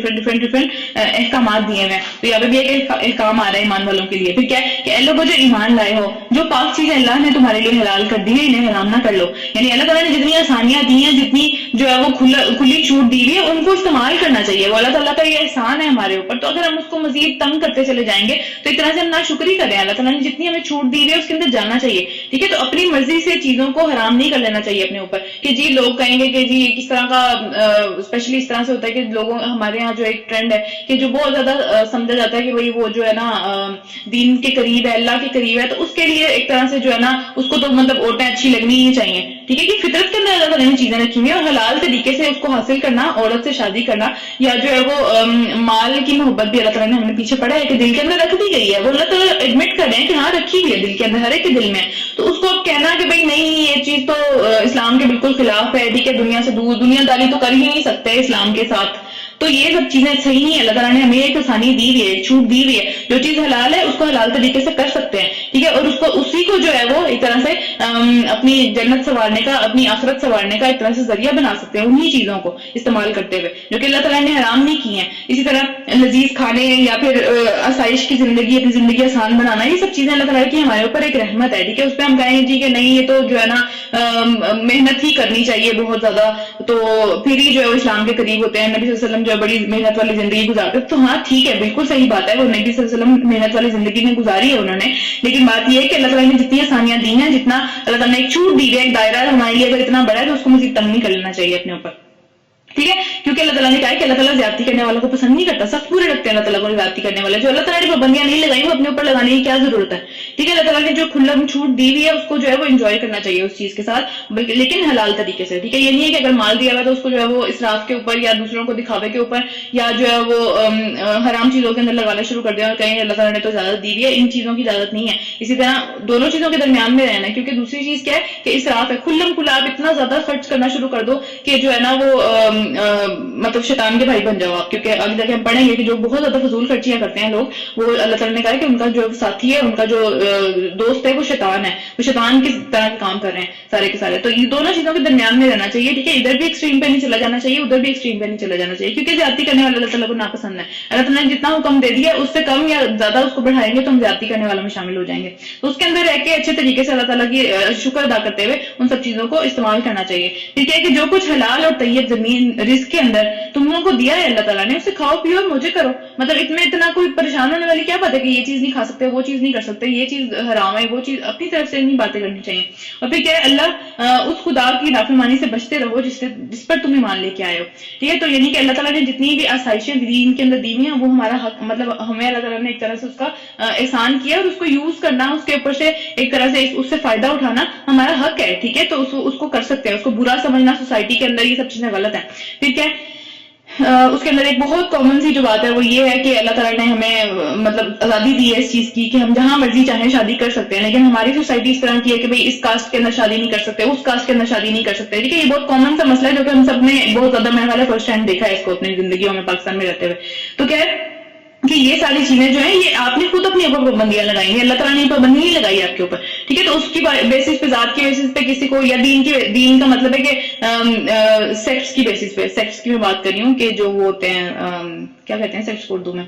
احکامات دیے ہوئے ہیں. تو یہاں پہ بھی ایک احکام آ رہا ہے ایمان والوں کے لیے. پھر کیا ہے کہ اے لوگوں جو ایمان لائے ہو, جو پاک چیزیں اللہ نے تمہارے لیے حلال کر دی ہے انہیں حرام نہ کر لو. یعنی اللہ تعالیٰ نے جتنی آسانیاں دی ہیں, جتنی جو ہے وہ کھلی چھوٹ دی ہوئی ہے, ان کو استعمال کرنا چاہیے. وہ اللہ تعالیٰ کا یہ احسان ہے ہمارے اوپر. تو اگر ہم اس کو مزید تنگ کرتے چلے جائیں گے تو ایک طرح سے ہم ناشکری کر رہے ہیں. اللہ تعالیٰ نے جتنی ہمیں چھوٹ دی ہوئی ہے اس کے اندر جانا چاہیے, ٹھیک ہے. تو اپنی مرضی سے چیزوں کو حرام نہیں کر لینا چاہیے اپنے اوپر کہ جی لوگ کہیں گے کہ جی یہ کس طرح کا, اسپیشلی اس طرح سے ہوتا ہے کہ لوگوں, ہمارے یہاں جو ایک ٹرینڈ ہے کہ جو بہت زیادہ سمجھا جاتا ہے کہ بھائی وہ جو ہے نا دین کے قریب ہے, اللہ کے قریب ہے, تو اس کے لیے ایک طرح سے جو ہے نا اس کو تو مطلب عورتیں اچھی لگنی ہی چاہیے, ٹھیک ہے. کہ فطرت کے اندر اللہ تعالیٰ نے چیزیں رکھی ہوئی ہیں, اور حلال طریقے سے اس کو حاصل کرنا, عورت سے شادی کرنا, یا جو ہے وہ مال کی محبت بھی اللہ تعالیٰ نے ہم نے پیچھے پڑھا ہے کہ دل کے اندر رکھ دی گئی ہے. وہ اللہ تعالیٰ ایڈمٹ کر رہے ہیں کہ ہاں رکھی ہوئی ہے دل کے اندر, ہر ایک کے دل میں. تو اس کو اب کہنا کہ بھائی نہیں یہ چیز تو اسلام کے بالکل خلاف ہے, ٹھیک ہے, دنیا سے دور, دنیا داری تو کر ہی نہیں سکتے اسلام کے ساتھ, تو یہ سب چیزیں صحیح نہیں ہے. اللہ تعالیٰ نے ہمیں ایک آسانی دی ہوئی ہے, ایک چھوٹ دی ہوئی ہے. جو چیز حلال ہے اس کو حلال طریقے سے کر سکتے ہیں, ٹھیک ہے, اور اس کو اسی کو جو ہے وہ ایک طرح سے اپنی جنت سنوارنے کا, اپنی آخرت سنوارنے کا ایک طرح سے ذریعہ بنا سکتے ہیں انہی چیزوں کو استعمال کرتے ہوئے جو کہ اللہ تعالیٰ نے حرام نہیں کی ہیں. اسی طرح لذیذ کھانے یا پھر آسائش کی زندگی, اپنی زندگی آسان بنانا, یہ سب چیزیں اللہ تعالیٰ کی ہمارے اوپر ایک رحمت ہے, ٹھیک ہے. اس پہ ہم کہیں جی کہ نہیں یہ تو جو ہے نا محنت ہی کرنی چاہیے بہت زیادہ, تو پھر ہی جو ہے وہ اسلام کے قریب ہوتے ہیں. نبی صلی اللہ علیہ وسلم جو ہے بڑی محنت والی زندگی گزارتے, تو ہاں ٹھیک ہے, بالکل صحیح بات ہے, وہ نبی صلی اللہ علیہ وسلم محنت والی زندگی میں گزاری ہے انہوں نے, لیکن بات یہ ہے کہ اللہ تعالیٰ نے جتنی آسانیاں دی ہیں, جتنا اللہ تعالیٰ نے ایک چھوٹ دی ہے, ایک دائرہ ہمارے لیے اگر اتنا بڑا ہے تو اس کو مزید تنگ نہیں کر لینا چاہیے اپنے اوپر, ٹھیک ہے. کیونکہ اللہ تعالیٰ نے کہا ہے کہ اللہ تعالیٰ زیادتی کرنے والوں کو پسند نہیں کرتا, سخت پورے رکھتے ہیں اللہ تعالیٰ کو زیادتی کرنے والے. جو اللہ تعالیٰ نے پابندیاں نہیں لگائی وہ اپنے اوپر لگانے کی کیا ضرورت ہے, ٹھیک ہے. اللہ تعالیٰ نے جو کھلا چھوٹ دی ہوئی ہے اس کو جو ہے وہ انجوائے کرنا چاہیے اس چیز کے ساتھ, بلکہ لیکن حلال طریقے سے, ٹھیک ہے. یہ نہیں ہے کہ اگر مال دیا ہوا تو اس کو جو ہے وہ اسراف کے اوپر یا دوسروں کو دکھاوے کے اوپر یا جو ہے وہ حرام چیزوں کے اندر لگانا شروع کر دیا اور کہیں اللہ تعالیٰ نے تو اجازت دی ہوئی ہے. ان چیزوں کی اجازت نہیں ہے. اسی طرح دونوں چیزوں کے درمیان میں رہنا ہے, کیونکہ دوسری چیز کیا ہے کہ اسراف ہے, کھلم کھلا آپ اتنا زیادہ خرچ کرنا شروع کر دو کہ جو ہے نا وہ مطلب شیطان کے بھائی بن جاؤ آپ, کیونکہ آگے جا کے ہم پڑھیں گے کہ جو بہت زیادہ فضول خرچیاں کرتے ہیں لوگ, وہ اللہ تعالیٰ نے کہا ہے کہ ان کا جو ساتھی ہے, ان کا جو دوست ہے وہ شیطان ہے, وہ شیطان کی طرح کے کام کر رہے ہیں سارے کے سارے. تو یہ دونوں چیزوں کے درمیان میں رہنا چاہیے, ٹھیک ہے. ادھر بھی ایکسٹریم پہ نہیں چلا جانا چاہیے, ادھر بھی ایکسٹریم پہ نہیں چلا جانا چاہیے, کیونکہ زیادتی کرنے والا اللہ تعالیٰ کو ناپسند ہے. اللہ تعالیٰ نے جتنا حکم دے دیا اس سے کم یا زیادہ اس کو بڑھائیں گے تو ہم زیادتی کرنے والوں میں شامل ہو جائیں گے. تو اس کے اندر رہ کے اچھے طریقے سے اللہ تعالیٰ کی شکر ادا کرتے ہوئے ان سب چیزوں کو استعمال کرنا چاہیے, ٹھیک ہے. کہ جو کچھ حلال اور طیب زمین رزق کے اندر تم لوگوں کو دیا ہے اللہ تعالیٰ نے, اسے کھاؤ پیو اور موجے کرو. مطلب اتنا کوئی پریشان ہونے والی کیا بات ہے کہ یہ چیز نہیں کھا سکتے, وہ چیز نہیں کر سکتے, یہ چیز حرام ہے, وہ چیز اپنی طرف سے نہیں باتیں کرنی چاہیے. اور پھر کیا ہے, اللہ اس خدا کی نافرمانی سے بچتے رہو جس پر تم ایمان لے کے آئے ہو, ٹھیک ہے. تو یعنی کہ اللہ تعالیٰ نے جتنی بھی آسائشیں دین کے اندر دی ہوئی ہیں وہ ہمارا حق, مطلب ہمیں اللہ تعالیٰ نے ایک طرح سے اس کا احسان کیا اور اس کو یوز کرنا, اس کے اوپر سے ایک طرح سے اس سے فائدہ اٹھانا ہمارا حق ہے, ٹھیک ہے. تو اس کو کر سکتے ہیں. اس کو برا سمجھنا سوسائٹی کے اندر یہ سب چیزیں غلط ہیں. پھر کیا ہے, اس کے اندر ایک بہت کامن سی جو بات ہے وہ یہ ہے کہ اللہ تعالیٰ نے ہمیں مطلب آزادی دی ہے اس چیز کی کہ ہم جہاں مرضی چاہیں شادی کر سکتے ہیں, لیکن ہماری سوسائٹی اس طرح کی ہے کہ بھئی اس کاسٹ کے اندر شادی نہیں کر سکتے, اس کاسٹ کے اندر شادی نہیں کر سکتے, ٹھیک ہے. یہ بہت کامن سا مسئلہ ہے جو کہ ہم سب نے بہت زیادہ میرے خیال ہے فرسٹ ہینڈ دیکھا ہے اس کو اپنی زندگیوں میں پاکستان میں رہتے ہوئے. تو کیا ہے کہ یہ ساری چیزیں جو ہیں یہ آپ نے خود اپنے اوپر پابندیاں لگائی ہیں, اللہ تعالیٰ نے پابندی نہیں لگائی آپ کے اوپر, ٹھیک ہے. تو اس کی بیسس پہ, ذات کی بیسس پہ کسی کو, یا دین کا مطلب ہے کہ سیکس کی بیسس پہ, سیکس کی میں بات کر رہی ہوں کہ جو وہ ہوتے ہیں کیا کہتے ہیں سیکس کو اردو میں,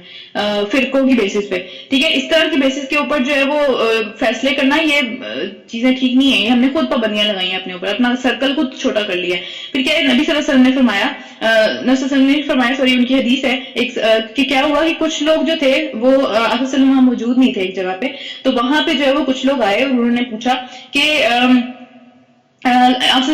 فرقوں کی بیسس پہ, ٹھیک ہے. اس طرح کی بیسس کے اوپر جو ہے وہ فیصلے کرنا یہ چیزیں ٹھیک نہیں ہے. یہ ہم نے خود پابندیاں لگائی ہیں اپنے اوپر, اپنا سرکل خود چھوٹا کر لیا ہے. پھر کیا ہے, نبی صلی اللہ علیہ وسلم نے فرمایا, نبی صلی اللہ علیہ وسلم نے فرمایا, سوری ان کی حدیث ہے ایک, کہ کیا ہوا کہ کچھ لوگ جو تھے وہ آپ صلی اللہ علیہ وسلم وہاں موجود نہیں تھے ایک جگہ پہ, تو وہاں پہ جو ہے وہ کچھ لوگ آئے اور انہوں نے پوچھا کہ آپ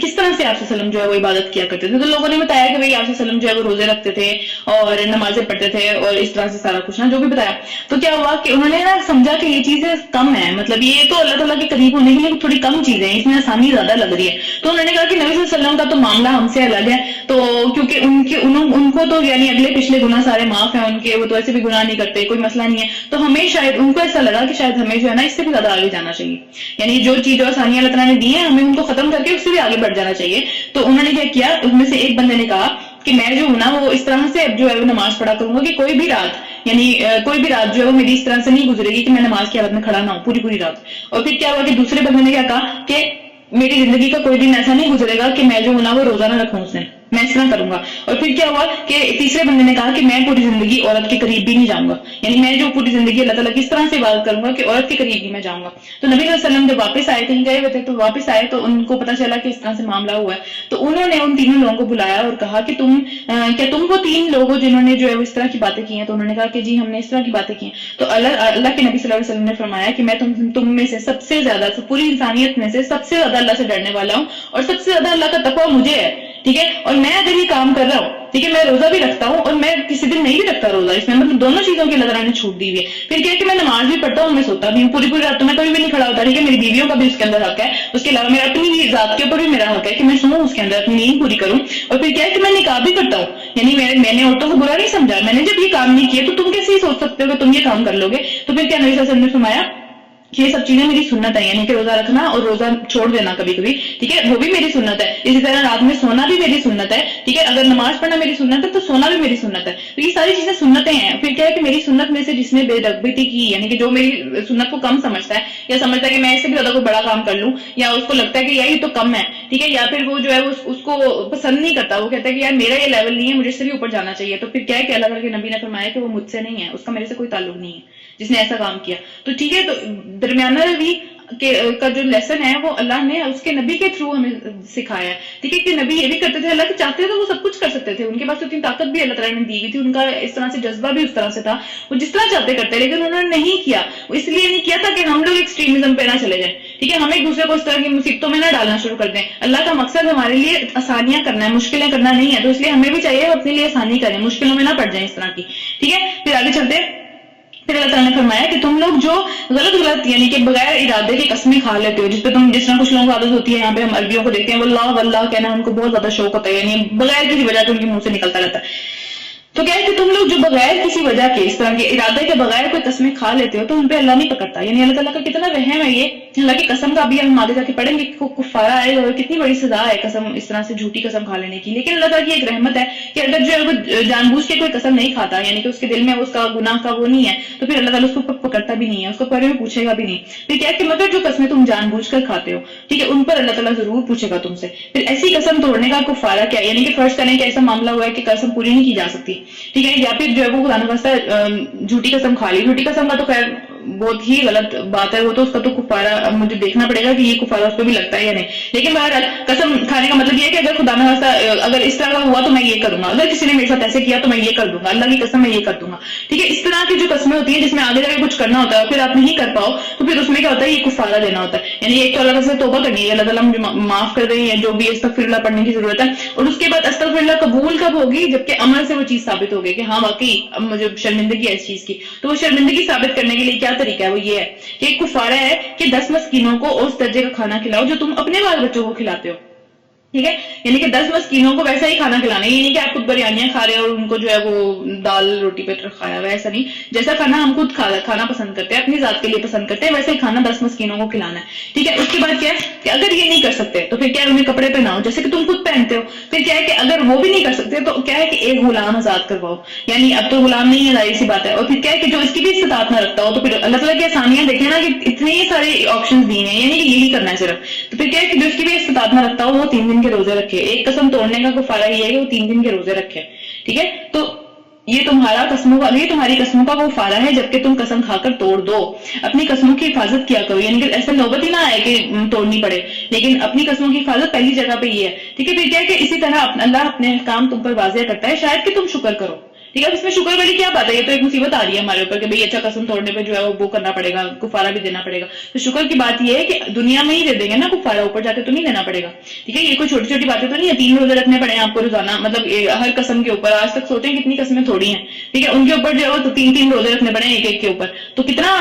کس طرح سے آپ وسلم جو ہے وہ عبادت کیا کرتے تھے. تو لوگوں نے بتایا کہ بھائی آپ وسلم جو ہے وہ روزے رکھتے تھے اور نمازیں پڑھتے تھے اور اس طرح سے سارا کچھ نا جو بھی بتایا. تو کیا ہوا کہ انہوں نے نا سمجھا کہ یہ چیزیں کم ہیں, مطلب یہ تو اللہ تعالیٰ کے قریب ہونے کے لیے تھوڑی کم چیزیں ہیں, اس میں آسانی زیادہ لگ رہی ہے. تو انہوں نے کہا کہ نبی صلی اللہ علیہ وسلم کا تو معاملہ ہم سے الگ ہے, تو کیونکہ ان کو تو یعنی اگلے پچھلے گناہ سارے معاف ہیں ان کے, وہ تو ایسے بھی گناہ نہیں کرتے, کوئی مسئلہ نہیں ہے. تو ہمیں شاید ان کو ایسا لگا کہ شاید ہمیں جو ہے نا اس سے بھی زیادہ آگے جانا چاہیے, یعنی جو چیز جو آسانیاں اللہ تعالیٰ نے دی ہیں ہمیں ان کو ختم کر کے اس سے بھی آگے بڑھ جانا چاہیے. تو انہوں نے کیا کیا, ان میں سے ایک بندے نے کہا کہ میں جو ہوں نا وہ اس طرح سے جو ہے وہ نماز پڑھا کروں گا کہ کوئی بھی رات جو ہے وہ میری اس طرح سے نہیں گزرے گی کہ میں نماز کی حالت میں کھڑا نہ ہوں پوری رات. اور پھر کیا ہوا کہ دوسرے بندے نے کیا کہا کہ میری زندگی کا کوئی دن ایسا نہیں گزرے گا کہ میں جو ہوں نا وہ روزہ نہ رکھوں اس دن, میں اس طرح کروں گا. اور پھر کیا ہوا کہ تیسرے بندے نے کہا کہ میں پوری زندگی عورت کے قریب بھی نہیں جاؤں گا, یعنی میں جو پوری زندگی اللہ تعالیٰ کی اس طرح سے عبادت کروں گا کہ عورت کے قریب بھی میں جاؤں گا. تو نبی صلی اللہ علیہ وسلم جب واپس آئے, کہیں گئے ہوئے تھے, تو واپس آئے تو ان کو پتا چلا کہ اس طرح سے معاملہ ہوا ہے. تو انہوں نے ان تینوں لوگوں کو بلایا اور کہا کہ تم وہ تین لوگ ہو جنہوں نے جو ہے اس طرح کی باتیں کی ہیں. تو انہوں نے کہا کہ جی ہم نے اس طرح کی باتیں کی ہیں. تو اللہ کے نبی صلی اللہ علیہ وسلم نے فرمایا کہ میں تم میں سے سب سے زیادہ, پوری انسانیت میں سے سب سے زیادہ اللہ سے ڈرنے والا ہوں اور سب سے زیادہ اللہ کا تقویٰ مجھے ہے, ٹھیک ہے. اور میں اگر یہ کام کر رہا ہوں, ٹھیک ہے, میں روزہ بھی رکھتا ہوں اور میں کسی دن نہیں بھی رکھتا روزہ, اس میں مطلب دونوں چیزوں کی اللہ تعالیٰ نے چھوٹ دی ہوئی ہے. پھر کیا کہ میں نماز بھی پڑھتا ہوں, میں سوتا بھی ہوں پوری رات, تو میں کبھی بھی نہیں کھڑا ہوتا, ٹھیک ہے. میری بیویوں کا بھی اس کے اندر حق ہے, اس کے علاوہ میرا اپنی ذات کے اوپر بھی میرا حق ہے کہ میں سنوں اس کے اندر, اپنی نیند پوری کروں. اور پھر کیا ہے کہ میں نکاح بھی کرتا ہوں, یعنی میں نے عورتوں کو برا نہیں سمجھا, میں نے جب یہ کام نہیں کیا تو تم کیسے ہی سوچ سکتے ہو کہ تم یہ کام کر لو گے. تو پھر کیا نبی صلی اللہ علیہ وسلم نے فرمایا یہ سب چیزیں میری سنت ہے، یعنی کہ روزہ رکھنا اور روزہ چھوڑ دینا کبھی کبھی، ٹھیک ہے، وہ بھی میری سنت ہے. اسی طرح رات میں سونا بھی میری سنت ہے، ٹھیک ہے، اگر نماز پڑھنا میری سنت ہے تو سونا بھی میری سنت ہے. تو یہ ساری چیزیں سنتیں ہیں. پھر کیا ہے کہ میری سنت میں سے جس نے بے رغبتی کی، یعنی کہ جو میری سنت کو کم سمجھتا ہے یا سمجھتا ہے کہ میں اس سے بھی زیادہ کوئی بڑا کام کر لوں، یا اس کو لگتا ہے کہ یار یہ تو کم ہے، ٹھیک ہے، یا پھر وہ جو ہے اس کو پسند نہیں کرتا، وہ کہتا ہے کہ یار میرا یہ لیول نہیں ہے، مجھے اس سے بھی اوپر جانا چاہیے. تو پھر کیا ہے کہ اللہ تعالیٰ کے نبی نے فرمایا کہ وہ مجھ سے نہیں ہے، اس کا میرے سے کوئی تعلق نہیں ہے جس نے ایسا کام کیا. تو ٹھیک ہے، تو درمیانہ روی کا جو لیسن ہے وہ اللہ نے اس کے نبی کے تھرو ہمیں سکھایا ہے، ٹھیک ہے، کہ نبی یہ بھی کرتے تھے، اللہ کے چاہتے تو وہ سب کچھ کر سکتے تھے، ان کے پاس اتنی طاقت بھی اللہ تعالیٰ نے دی ہوئی تھی، ان کا اس طرح سے جذبہ بھی اس طرح سے تھا، وہ جس طرح چاہتے کرتے، لیکن انہوں نے نہیں کیا. وہ اس لیے نہیں کیا تھا کہ ہم لوگ ایکسٹریمزم پہ نہ چلے جائیں، ٹھیک ہے، ہم ایک دوسرے کو اس طرح کی مصیبتوں میں نہ ڈالنا شروع کر دیں. اللہ کا مقصد ہمارے لیے آسانیاں کرنا ہے، مشکلیں کرنا نہیں ہے، تو اس لیے ہمیں بھی چاہیے اپنے لیے آسانی کریں، مشکلوں میں نہ پڑ جائیں اس طرح کی، ٹھیک ہے. پھر آگے چلتے ہیں. پھر اللہ تعالیٰ نے فرمایا کہ تم لوگ جو غلط یعنی کہ بغیر ارادے کی قسمیں کھا لیتے ہو، جس پہ جس طرح کچھ لوگوں کو عادت ہوتی ہے، یہاں پہ ہم عربیوں کو دیکھتے ہیں واللہ واللہ کہنا ان کو بہت زیادہ شوق ہوتا ہے، یعنی بغیر کسی وجہ کے ان کے منہ سے نکلتا رہتا ہے. تو کیا ہے کہ تم لوگ جو بغیر کسی وجہ کے اس طرح کے ارادے کے بغیر کوئی قسمیں کھا لیتے ہو تو ان پہ اللہ نہیں پکڑتا. یعنی اللہ تعالیٰ کا کتنا رحم ہے یہ. اللہ کی قسم کا بھی ہم آگے جا کے پڑھیں گے کفارہ ہے اور کتنی بڑی سزا ہے قسم اس طرح سے جھوٹی قسم کھا لینے کی. لیکن اللہ تعالیٰ کی ایک رحمت ہے کہ اگر جو ہے وہ جان بوجھ کے کوئی قسم نہیں کھاتا، یعنی کہ اس کے دل میں اس کا گناہ کا وہ نہیں ہے، تو پھر اللہ تعالیٰ اس کو پکڑتا بھی نہیں ہے، اس کو بارے میں پوچھے گا بھی نہیں. پھر کیا کہ مگر جو قسمیں تم جان بوجھ کر کھاتے ہو، ٹھیک ہے، ان پر اللہ تعالیٰ ضرور پوچھے گا تم سے. پھر ایسی قسم توڑنے کا کفارہ کیا، یعنی کہ فرض کریں کہ ایسا معاملہ ہوا ہے کہ قسم پوری نہیں کی جا سکتی، ٹھیک ہے، یا پھر جو ہے وہ خدا نخواستہ جھوٹی قسم کھا لی. جھوٹی قسم کا تو خیر بہت ہی غلط بات ہے، وہ تو اس کا تو کفارہ مجھے دیکھنا پڑے گا کہ یہ کفارہ اس پہ بھی لگتا ہے یا نہیں. لیکن بہرحال قسم کھانے کا مطلب یہ ہے کہ اگر خدا نخواستہ اگر اس طرح کا ہوا تو میں یہ کروں گا، اگر کسی نے میرے ساتھ ایسے کیا تو میں یہ کر دوں گا، اللہ کی قسم میں یہ کر دوں گا، ٹھیک ہے. اس طرح کی جو قسمیں ہوتی ہیں جس میں آگے جا کے کچھ کرنا ہوتا ہے پھر آپ نہیں کر پاؤ تو پھر اس میں کیا ہوتا ہے، یہ کفارہ دینا ہوتا ہے. یعنی ایک تو اللہ سے توبہ کرنی ہے، اللہ تعالیٰ مجھے معاف کر دیں، یا جو بھی استغفر اللہ پڑھنے کی ضرورت ہے، اور اس کے بعد استغفر اللہ قبول کب ہوگی، جبکہ عمل سے وہ چیز ثابت ہوگی کہ ہاں واقعی اب مجھے شرمندگی ہے اس چیز کی. تو وہ شرمندگی ثابت کرنے کے لیے کیا طریقہ ہے، وہ یہ ہے کہ ایک کفارہ ہے کہ 10 مسکینوں کو اس درجے کا کھانا کھلاؤ جو تم اپنے بال بچوں کو کھلاتے ہو، ٹھیک ہے. یعنی کہ 10 مسکینوں کو ویسا ہی کھانا کھلانا ہے، یہ نہیں کہ آپ خود بریانیاں کھا رہے ہیں اور ان کو جو ہے وہ دال روٹی پہ کھایا ہوا ہے، ایسا نہیں. جیسا کھانا ہم خود کھانا پسند کرتے ہیں، اپنی ذات کے لیے پسند کرتے ہیں، ویسے ہی کھانا 10 مسکینوں کو کھلانا ہے، ٹھیک ہے. اس کے بعد کیا ہے کہ اگر یہ نہیں کر سکتے تو پھر کیا ہے، انہیں کپڑے پہناؤ جیسے کہ تم خود پہنتے ہو. پھر کیا ہے کہ اگر وہ بھی نہیں کر سکتے تو کیا ہے کہ ایک غلام آزاد کرواؤ، یعنی اب تو غلام نہیں ہے، ظاہر سی بات ہے. اور پھر کیا ہے کہ جو اس کی بھی استطاعت نہ رکھتا ہو تو پھر اللہ تعالیٰ کی آسانیاں دیکھیں نا کہ اتنے سارے آپشنز دیے ہیں، یعنی کہ یہی کرنا ہے صرف. تو پھر کیا ہے کہ جو اس کی بھی استطاعت نہ رکھتا ہو وہ 3 دن کے روزے رکھے. ایک قسم توڑنے کا کفارہ یہ ہے کہ وہ 3 دن کے روزے رکھے، ٹھیک ہے. تو یہ تمہاری قسموں کا وہ کفارہ ہے جبکہ تم قسم کھا کر توڑ دو. اپنی قسموں کی حفاظت کیا کرو، یعنی کہ ایسا نوبت ہی نہ آئے کہ توڑنی پڑے، لیکن اپنی قسموں کی حفاظت پہلی جگہ پہ یہ ہے، ٹھیک ہے. پھر کیا کہ اسی طرح اللہ اپنے احکام تم پر واضح کرتا ہے شاید کہ تم شکر کرو، ٹھیک ہے. اس میں شکر والی کیا بات ہے، یہ تو ایک مصیبت آ رہی ہے ہمارے اوپر کہ بھئی اچھا قسم توڑنے پہ جو ہے وہ کرنا پڑے گا، کفارہ بھی دینا پڑے گا. تو شکر کی بات یہ ہے کہ دنیا میں ہی دے دیں گے نا کفارہ، اوپر جا کے تو نہیں دینا پڑے گا، ٹھیک ہے. یہ کوئی چھوٹی چھوٹی باتیں تو نہیں ہے. 3 روزے رکھنے پڑے ہیں آپ کو روزانہ، مطلب ہر قسم کے اوپر. آج تک سوچیں کتنی قسمیں تھوڑی ہیں، ٹھیک ہے، ان کے اوپر جو ہے وہ 3 روزے رکھنے پڑے ہیں ایک کے اوپر. تو کتنا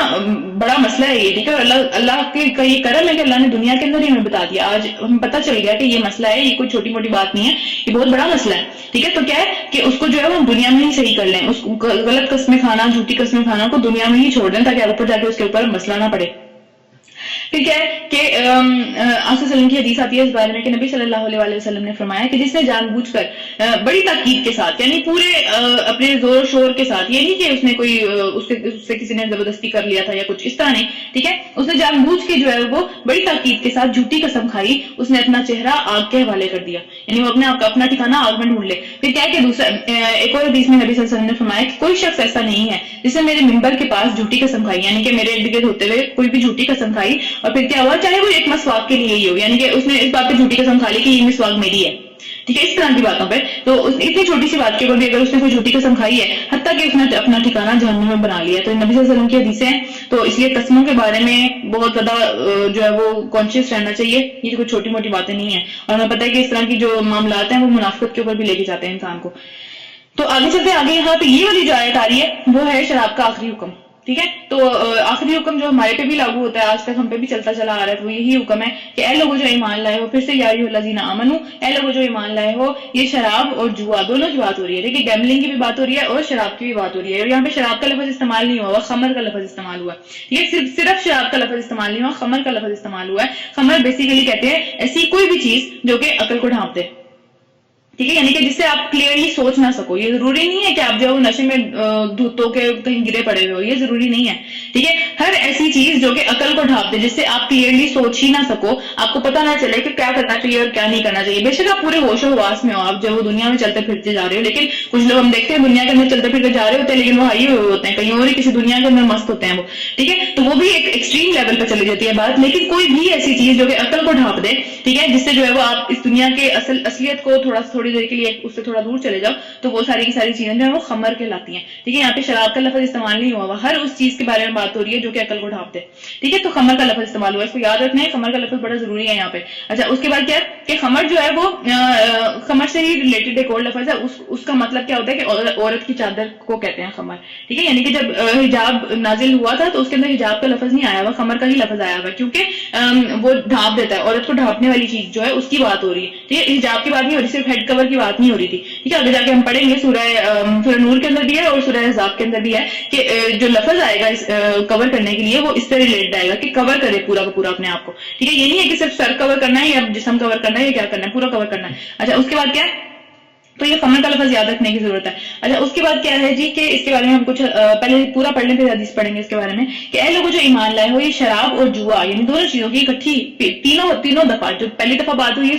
بڑا مسئلہ ہے یہ، ٹھیک ہے. اللہ کا یہ کرم ہے کہ اللہ نے دنیا کے اندر ہی ہمیں بتا دیا، آج ہمیں پتہ چل گیا کہ یہ مسئلہ ہے، یہ کوئی چھوٹی موٹی بات نہیں ہے، یہ بہت بڑا مسئلہ ہے، ٹھیک ہے. تو کیا ہے کہ اس کو جو ہے وہ دنیا میں ہی صحیح کر لیں، اس غلط قسمیں کھانا، جھوٹی قسمیں کھانا کو دنیا میں ہی چھوڑ دیں تاکہ اوپر جا کے اس کے اوپر مسئلہ نہ پڑے. پھر کیا ہے کہ آصف وسلم کی حدیث آتی ہے اس بارے میں کہ نبی صلی اللہ علیہ وسلم نے فرمایا کہ جس نے جان بوجھ کر بڑی تاکید کے ساتھ، یعنی پورے اپنے زور و شور کے ساتھ، یہ نہیں کہ اس نے کوئی اس سے کسی نے زبردستی کر لیا تھا یا کچھ اس طرح نہیں، ٹھیک ہے. اس نے جان بوجھ کے جو ہے وہ بڑی تاکید کے ساتھ جھوٹی قسم کھائی، اس نے اپنا چہرہ آگ کے حوالے کر دیا، یعنی وہ اپنا ٹھکانہ آگ میں ڈھونڈ لے. پھر کیا ہے کہ دوسرا ایک اور حدیث میں نبی صلی اللہ علیہ وسلم نے فرمایا کہ کوئی شخص ایسا نہیں ہے جس نے میرے منبر کے پاس جھوٹی قسم کھائی، یعنی کہ میرے ارد گرد ہوتے ہوئے کوئی بھی جھوٹی قسم کھائی اور پھر کیا ہوا، چاہے وہ ایک مسواک کے لیے ہی ہو، یعنی کہ اس نے اس بات پہ جھوٹی قسم کھا لی کہ یہ مسواک میری ہے، ٹھیک ہے، اس طرح کی باتوں پہ. تو اتنی چھوٹی سی بات کے اوپر بھی اگر اس نے کوئی جھوٹی قسم کھائی ہے، حتیٰ کہ اس نے اپنا ٹھکانہ جہنم میں بنا لیا. تو نبی صلی اللہ علیہ وسلم کی حدیثیں ہیں، تو اس لیے قسموں کے بارے میں بہت زیادہ جو ہے وہ کانشیس رہنا چاہیے. یہ کوئی چھوٹی موٹی باتیں نہیں ہیں، اور ہمیں پتہ ہے کہ اس طرح کی جو معاملات ہیں وہ منافقت کے اوپر بھی لے کے جاتے ہیں انسان کو. تو آگے چلتے آگے یہاں پہ یہ والی جو آیت آ رہی ہے وہ ہے شراب کا آخری حکم. ٹھیک ہے. تو آخری حکم جو ہمارے پہ بھی لاگو ہوتا ہے، آج تک ہم پہ بھی چلتا چلا آ رہا ہے، وہ یہی حکم ہے کہ اے لوگوں جو ایمان لائے ہو، پھر سے یا ایھا الذین آمنو، اے لوگوں جو ایمان لائے ہو، یہ شراب اور جوا دونوں کی بات ہو رہی ہے. دیکھیے گیملنگ کی بھی بات ہو رہی ہے اور شراب کی بھی بات ہو رہی ہے، اور یہاں پہ شراب کا لفظ استعمال نہیں ہوا، خمر کا لفظ استعمال ہوا ہے. یہ صرف شراب کا لفظ استعمال نہیں ہوا، خمر کا لفظ استعمال ہوا ہے. خمر بیسیکلی کہتے ہیں ایسی کوئی بھی چیز جو کہ عقل کو ڈھانپ دے، ٹھیک ہے، یعنی کہ جس سے آپ کلیئرلی سوچ نہ سکو. یہ ضروری نہیں ہے کہ آپ جو نشے میں دھوتوں کے کہیں گرے پڑے ہوئے ہو، یہ ضروری نہیں ہے، ٹھیک ہے. ہر ایسی چیز جو کہ عقل کو ڈھانپ دے، جس سے آپ کلیئرلی سوچ ہی نہ سکو، آپ کو پتہ نہ چلے کہ کیا کرنا چاہیے اور کیا نہیں کرنا چاہیے. بے شک آپ پورے ہوش و حواس میں ہو، آپ جو دنیا میں چلتے پھرتے جا رہے ہو، لیکن کچھ لوگ ہم دیکھتے ہیں دنیا کے اندر چلتے پھرتے جا رہے ہوتے ہیں لیکن وہ ہائی ہوئے ہوتے ہیں، کہیں اور ہی کسی دنیا کے اندر مست ہوتے ہیں وہ، ٹھیک ہے. تو وہ بھی ایک ایکسٹریم لیول پہ چلی جاتی ہے بات. لیکن کوئی بھی ایسی چیز جو کہ عقل کو ڈھانپ دے، ٹھیک ہے، جس سے جو ہے وہ آپ اس دنیا کے اصلیت کو تھوڑی دیر کے لیے اس سے تھوڑا دور چلے جاؤ، تو وہ ساری کی ساری چیزیں جو ہیں وہ خمر کہلاتی ہیں. ٹھیک ہے، یہاں پہ شراب کا لفظ استعمال نہیں ہوا ہوا، ہر اس چیز کے بارے میں بات ہو رہی ہے جو کہ عقل کو ڈھانپ دے. ٹھیک ہے، تو خمر کا لفظ استعمال ہوا، اس کو یاد رکھنا ہے، خمر کا لفظ بڑا ضروری ہے یہاں پہ. اچھا، اس کے بعد کیا کہ خمر جو ہے وہ خمر سے ہی ریلیٹڈ ایک اور لفظ ہے، اس کا مطلب کیا ہوتا ہے کہ عورت کی چادر کو کہتے ہیں خمر. ٹھیک ہے، یعنی کہ جب حجاب نازل ہوا تھا تو اس کے اندر حجاب کا لفظ نہیں آیا ہوا، خمر کا ہی لفظ آیا ہوا، کیونکہ وہ ڈھانپ دیتا ہے، عورت کو ڈھانپنے والی چیز جو ہے اس کی بات ہو رہی ہے. ٹھیک ہے، حجاب کی بات نہیں ہو رہی، صرف ہیڈ کور کی بات نہیں ہو رہی تھی. ٹھیک ہے، آگے جا کے ہم پڑھیں گے سورہ نور کے اندر بھی ہے اور سورہ احزاب کے اندر بھی ہے کہ جو لفظ آئے گا اس کور کرنے کے لیے وہ اس سے ریلیٹڈ آئے گا کہ کور کرے پورا کا پورا اپنے آپ کو. ٹھیک ہے، یہ نہیں ہے کہ صرف سر کور کرنا ہے یا جسم کور کرنا ہے یا کیا کرنا ہے، پورا کور کرنا ہے. اچھا، اس کے بعد کیا ہے، تو یہ خمر کا لفظ یاد رکھنے کی ضرورت ہے. اچھا، اس کے بعد کیا ہے جی کہ اس کے بارے میں ہم کچھ پہلے پورا پڑھ لیں پھر حدیث پڑھیں گے اس کے بارے میں کہ اے لوگوں جو ایمان لائے ہو، یہ شراب اور جوا یعنی دونوں چیزوں کی اکٹھی تینوں دفعہ، جو پہلی دفعہ بات ہوئی ہے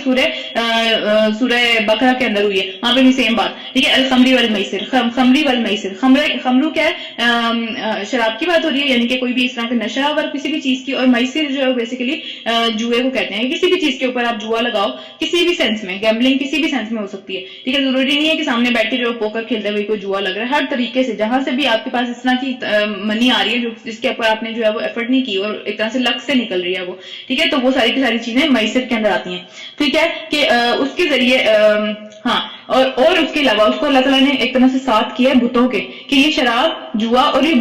سورہ بقرہ کے اندر ہوئی ہے، وہاں پہ بھی سیم بات. ٹھیک ہے، الخمری والمیسر، خمری والمیسر، خمرو کیا ہے، شراب کی بات ہو رہی ہے، یعنی کہ کوئی بھی اس طرح کا نشہ آور کسی بھی چیز کی، اور میسر جو ہے بیسیکلی جوئے کو کہتے ہیں. کسی بھی چیز کے اوپر آپ جوا لگاؤ، کسی بھی سینس میں، گیمبلنگ کسی بھی سینس میں ہو سکتی ہے. ٹھیک ہے، ضروری نہیں ہے کہ سامنے بیٹھ کے جو پوکر کھیلتے ہوئے کوئی جوا لگ رہا ہے، ہر طریقے سے جہاں سے بھی آپ کے پاس اس طرح کی منی آ رہی ہے جو جس کے اوپر آپ نے جو ہے وہ ایفرٹ نہیں کی اور ایک طرح سے لک سے نکل رہی ہے وہ، ٹھیک ہے، تو وہ ساری کی ساری چیزیں میسر کے اندر آتی ہیں. ٹھیک ہے، کہ اس کے ذریعے ہاں اور اس کے علاوہ اس کو اللہ تعالیٰ نے ایک طرح سے ساتھ کیا ہے بتوں کے، کہ یہ شراب جوا اور یہ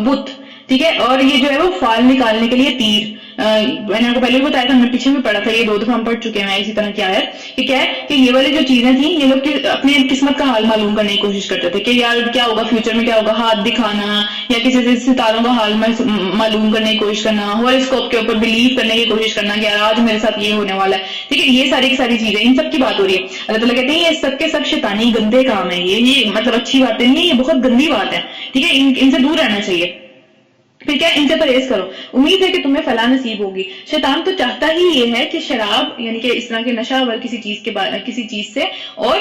بت، ٹھیک ہے، اور یہ جو ہے وہ فال نکالنے کے لیے تیر. میں نے آپ کو پہلے بھی بتایا تھا، ہم نے پیچھے بھی پڑھا تھا، یہ 2 دفعہ ہم پڑھ چکے ہیں اسی طرح کی آیت کہ کیا ہے کہ یہ والی جو چیزیں تھیں یہ لوگ اپنی قسمت کا حال معلوم کرنے کی کوشش کرتے تھے کہ یار کیا ہوگا فیوچر میں، کیا ہوگا، ہاتھ دکھانا یا کسی سے ستاروں کا حال معلوم کرنے کی کوشش کرنا، ہوراسکوپ کے اوپر بلیو کرنے کی کوشش کرنا کہ یار آج میرے ساتھ یہ ہونے والا ہے. ٹھیک ہے، یہ ساری کی ساری چیزیں ان سب کی بات ہو رہی ہے. اللہ تعالیٰ کہتے ہیں یہ سب کے سب شیطانی گندے کام ہیں، یہ مطلب اچھی باتیں نہیں ہے، یہ بہت گندی بات ہے. ٹھیک ہے، ان سے دور رہنا چاہیے. پھر کیا، ان سے پرہیز کرو، امید ہے کہ تمہیں فلاح نصیب ہوگی. شیطان تو چاہتا ہی یہ ہے کہ شراب یعنی کہ اس طرح کے نشہ ور کسی چیز سے اور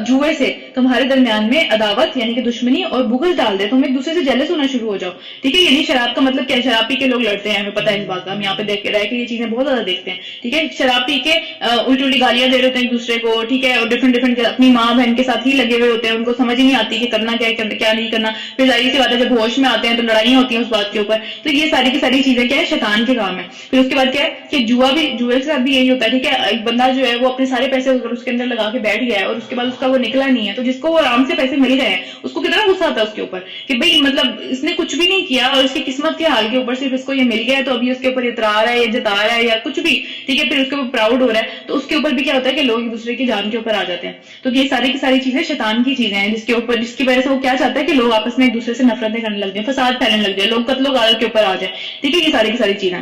جوئے سے تمہارے درمیان میں عداوت یعنی کہ دشمنی اور بغض ڈال دے، تم ایک دوسرے سے جیلس ہونا شروع ہو جاؤ. ٹھیک ہے، یعنی شراب کا مطلب کیا ہے، شراب پی کے لوگ لڑتے ہیں، ہمیں پتہ ہے اس بات کا، ہم یہاں پہ دیکھ کے رہے کہ یہ چیزیں بہت زیادہ دیکھتے ہیں. ٹھیک ہے، شراب پی کے الٹی گالیاں دے رہے ہوتے ہیں ایک دوسرے کو. ٹھیک ہے، اور ڈفرنٹ اپنی ماں بہن کے ساتھ ہی لگے ہوئے ہوتے ہیں، ان کو سمجھ ہی نہیں آتی کہ کرنا کیا نہیں کرنا. پھر ظاہر سی بات ہے جب ہوش میں آتے ہیں تو لڑائیاں ہوتی ہیں اس بات کے اوپر. تو یہ ساری کی ساری چیزیں کیا ہے، شیطان کے کام ہے. پھر اس کے بعد کیا ہے کہ جوئے کے ساتھ بھی یہی ہوتا ہے. ٹھیک ہے، ایک بندہ جو ہے وہ اپنے سارے پیسے اس کے اندر لگا کے بیٹھ گیا ہے اور اس کے بعد اس کا وہ نکلا نہیں ہے، تو جس کو وہ آرام سے پیسے مل گئے ہیں اس کو کتنا غصہ آتا ہے اس کے اوپر کہ بھئی مطلب اس نے کچھ بھی نہیں کیا اور اس کی قسمت کے حال کے اوپر صرف اس کو یہ مل گیا ہے، تو ابھی اس کے اوپر اترا رہا ہے یا جتا رہا ہے یا کچھ بھی. ٹھیک ہے، پھر اس کے اوپر پراؤڈ ہو رہا ہے، تو اس کے اوپر بھی کیا ہوتا ہے کہ لوگ ایک دوسرے کی جان کے اوپر آ جاتے ہیں. تو یہ ساری کی ساری چیزیں شیطان کی چیزیں ہیں جس کی وجہ سے وہ کیا چاہتا ہے کہ لوگ آپس میں ایک دوسرے سے نفرتیں کرنے لگ جائیں، فساد پھیلنے لگ جائے، لوگ قتل و غارت کے اوپر آ جائیں. ٹھیک ہے، یہ ساری کی ساری چیزیں.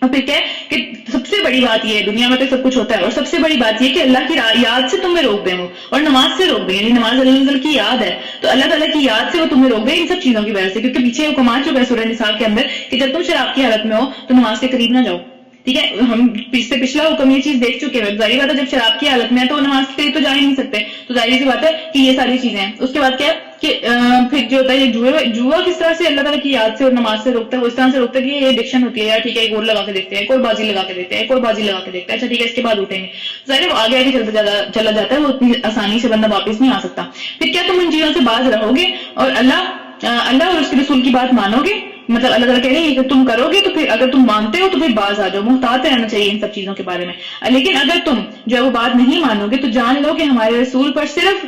اور پھر کیا ہے کہ سب سے بڑی بات یہ ہے، دنیا میں تو سب کچھ ہوتا ہے، اور سب سے بڑی بات یہ کہ اللہ کی یاد سے تمہیں روک دیں وہ، اور نماز سے روک دیں، یعنی نماز اللہ کی یاد ہے تو اللہ تعالیٰ کی یاد سے وہ تمہیں روک دیں ان سب چیزوں کی وجہ سے. کیونکہ پیچھے حکم آ چکا ہے سورہ نساء کے اندر کہ جب تم شراب کی حالت میں ہو تو نماز کے قریب نہ جاؤ. ٹھیک ہے، ہم اس سے پچھلا حکم یہ چیز دیکھ چکے ہیں. ظاہر بات ہے جب شراب کی حالت میں ہے تو نماز کے قریب تو جا ہی نہیں سکتے، تو ظاہر سی بات ہے کہ یہ ساری چیزیں ہیں. اس کے بعد کیا کہ پھر جو ہوتا ہے یہ جوا کس طرح سے اللہ تعالیٰ کی یاد سے اور نماز سے روکتا ہے، وہ اس طرح سے روکتا ہے کہ یہ ایڈکشن ہوتی ہے یار. ٹھیک ہے، ایک گول لگا کے دیکھتے ہیں، کوئی بازی لگا کے دیکھتے ہیں، کوئی بازی لگا کے دیکھتے ہیں، اچھا ٹھیک ہے اس کے بعد اٹھیں گے. ظاہر ہے وہ آگے چلا جاتا ہے، وہ اتنی آسانی سے بندہ واپس نہیں آ سکتا. پھر کیا تم ان چیزوں سے باز رہو گے اور اللہ اور اس کے رسول کی بات مانو گے مطلب اللہ تعالیٰ کہہ رہے ہیں کہ تم کرو گے تو پھر اگر تم مانتے ہو تو پھر باز آ جاؤ، محتاط رہنا چاہیے ان سب چیزوں کے بارے میں. لیکن اگر تم جو ہے وہ بات نہیں مانو گے تو جان لو کہ ہمارے رسول پر صرف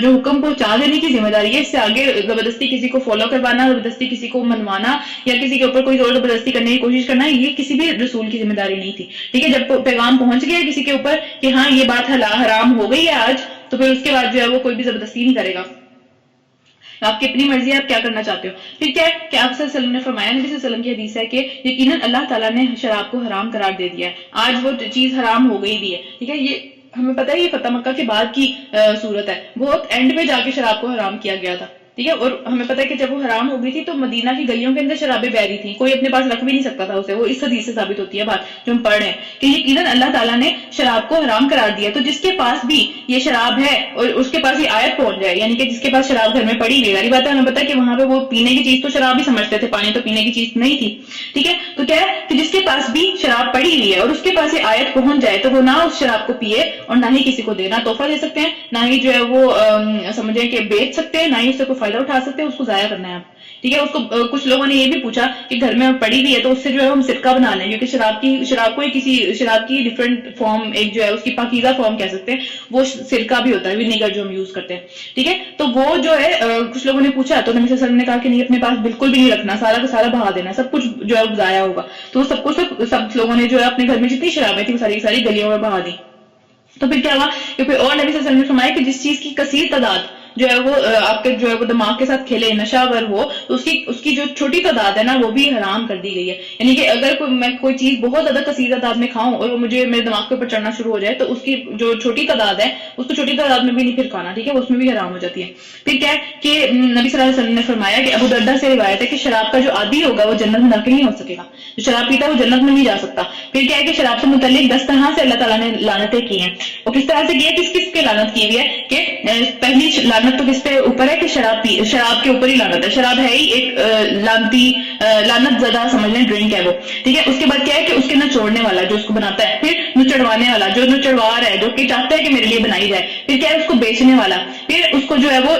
جو حکم پہنچا دینے کی ذمہ داری ہے، اس سے آگے زبردستی کسی کو فالو کروانا، زبردستی کسی کو منوانا یا کسی کے اوپر کوئی زور زبردستی کرنے کی کوشش کرنا، یہ کسی بھی رسول کی ذمہ داری نہیں تھی. ٹھیک ہے، جب پیغام پہنچ گیا کسی کے اوپر کہ ہاں یہ بات حرام ہو گئی ہے آج، تو پھر اس کے بعد جو ہے وہ کوئی بھی زبردستی نہیں کرے گا، آپ کی اپنی مرضی ہے آپ کیا کرنا چاہتے ہو. پھر کیا ہے کہ آپ صلی اللہ علیہ وسلم نے فرمایا، نبی صلی اللہ علیہ وسلم کی حدیث ہے کہ یقیناً اللہ تعالیٰ نے شراب کو حرام قرار دے دیا ہے، آج وہ چیز حرام ہو گئی بھی ہے. ٹھیک ہے، یہ ہمیں پتہ ہے یہ فتح مکہ کے بعد کی صورت ہے، بہت اینڈ پہ جا کے شراب کو حرام کیا گیا تھا. ٹھیک ہے، اور ہمیں پتہ ہے کہ جب وہ حرام ہو گئی تھی تو مدینہ کی گلیوں کے اندر شرابیں بہ رہی تھیں، کوئی اپنے پاس رکھ بھی نہیں سکتا تھا اسے. وہ اس حدیث سے ثابت ہوتی ہے بات جو ہم پڑھ رہے ہیں کہ یقیناً اللہ تعالیٰ نے شراب کو حرام قرار دیا. تو جس کے پاس بھی یہ شراب ہے اور اس کے پاس یہ آیت پہنچ جائے، یعنی کہ جس کے پاس شراب گھر میں پڑی ہوئی، والی بات ہے، ہمیں پتہ ہے کہ وہاں پہ وہ پینے کی چیز تو شراب ہی سمجھتے تھے، پانی تو پینے کی چیز نہیں تھی. ٹھیک ہے، تو کیا ہے کہ جس کے پاس بھی شراب پڑی ہوئی ہے اور اس کے پاس یہ آیت پہنچ جائے تو وہ نہ اس شراب کو پیے اور نہ ہی کسی کو دے، نہ تحفہ دے سکتے ہیں، نہ ہی جو ہے وہ سمجھیں کہ بیچ سکتے ہیں، نہ ہی اس سے کوئی فائدہ اٹھا سکتے ہیں، اس کو ضائع کرنا ہے آپ. ٹھیک ہے، اس کو کچھ لوگوں نے یہ بھی پوچھا کہ گھر میں پڑی ہوئی ہے تو اس سے جو ہے ہم سرکہ بنا لیں، کیونکہ شراب کو کسی شراب کی ڈفرینٹ فارم، ایک جو ہے اس کی پاکیزہ فارم کہہ سکتے ہیں، وہ سرکہ بھی ہوتا ہے، ونیگر جو ہم یوز کرتے ہیں. ٹھیک ہے، تو وہ جو ہے کچھ لوگوں نے پوچھا تو نبی صلی اللہ علیہ وسلم نے کہا کہ نہیں، اپنے پاس بالکل بھی نہیں رکھنا، سارا کا سارا بہا دینا، سب کچھ جو ہے ضائع ہوگا. تو سب لوگوں نے جو ہے اپنے گھر میں جتنی شرابیں تھیں وہ ساری گلیوں میں بہا دی. تو پھر کیا ہوا کہ پھر اور نبی صلی اللہ علیہ وسلم نے فرمایا کہ جس چیز کی کثیر تعداد جو ہے وہ آپ کے جو ہے وہ دماغ کے ساتھ کھیلے، نشہ ور ہو، تو اس کی جو چھوٹی تعداد ہے نا وہ بھی حرام کر دی گئی ہے. یعنی کہ اگر میں کوئی چیز بہت زیادہ کثیر تعداد میں کھاؤں اور وہ مجھے میرے دماغ کے اوپر چڑھنا شروع ہو جائے تو اس کی جو چھوٹی تعداد ہے اس کو چھوٹی تعداد میں بھی نہیں پھر کھانا. ٹھیک ہے، اس میں بھی حرام ہو جاتی ہے. پھر کیا ہے کہ نبی صلی اللہ علیہ وسلم نے فرمایا کہ ابو دردہ سے روایت ہے کہ شراب کا جو عادی ہوگا وہ جنت میں داخل نہیں ہو سکے گا، جو شراب پیتا ہے وہ جنت میں نہیں جا سکتا. پھر کیا ہے کہ شراب سے متعلق 10 طرح سے اللہ تعالیٰ نے لعنتیں کی ہیں. اور کس طرح سے کی ہے، کس پہ لعنت کی ہوئی ہے کہ پہلی لعنت تو کس پہ اوپر ہے کہ شراب کے اوپر ہی لعنت ہے. شراب ہے ہی ایک لعنت زدہ سمجھ لیں ڈرنک ہے وہ. ٹھیک ہے، اس کے بعد کیا ہے کہ اس کے نچوڑنے والا جو اس کو بناتا ہے، پھر نچڑوانے والا جو نچڑوا رہا ہے، جو کہ چاہتا ہے کہ میرے لیے بنائی جائے، پھر کیا ہے اس کو بیچنے والا، پھر اس کو جو ہے وہ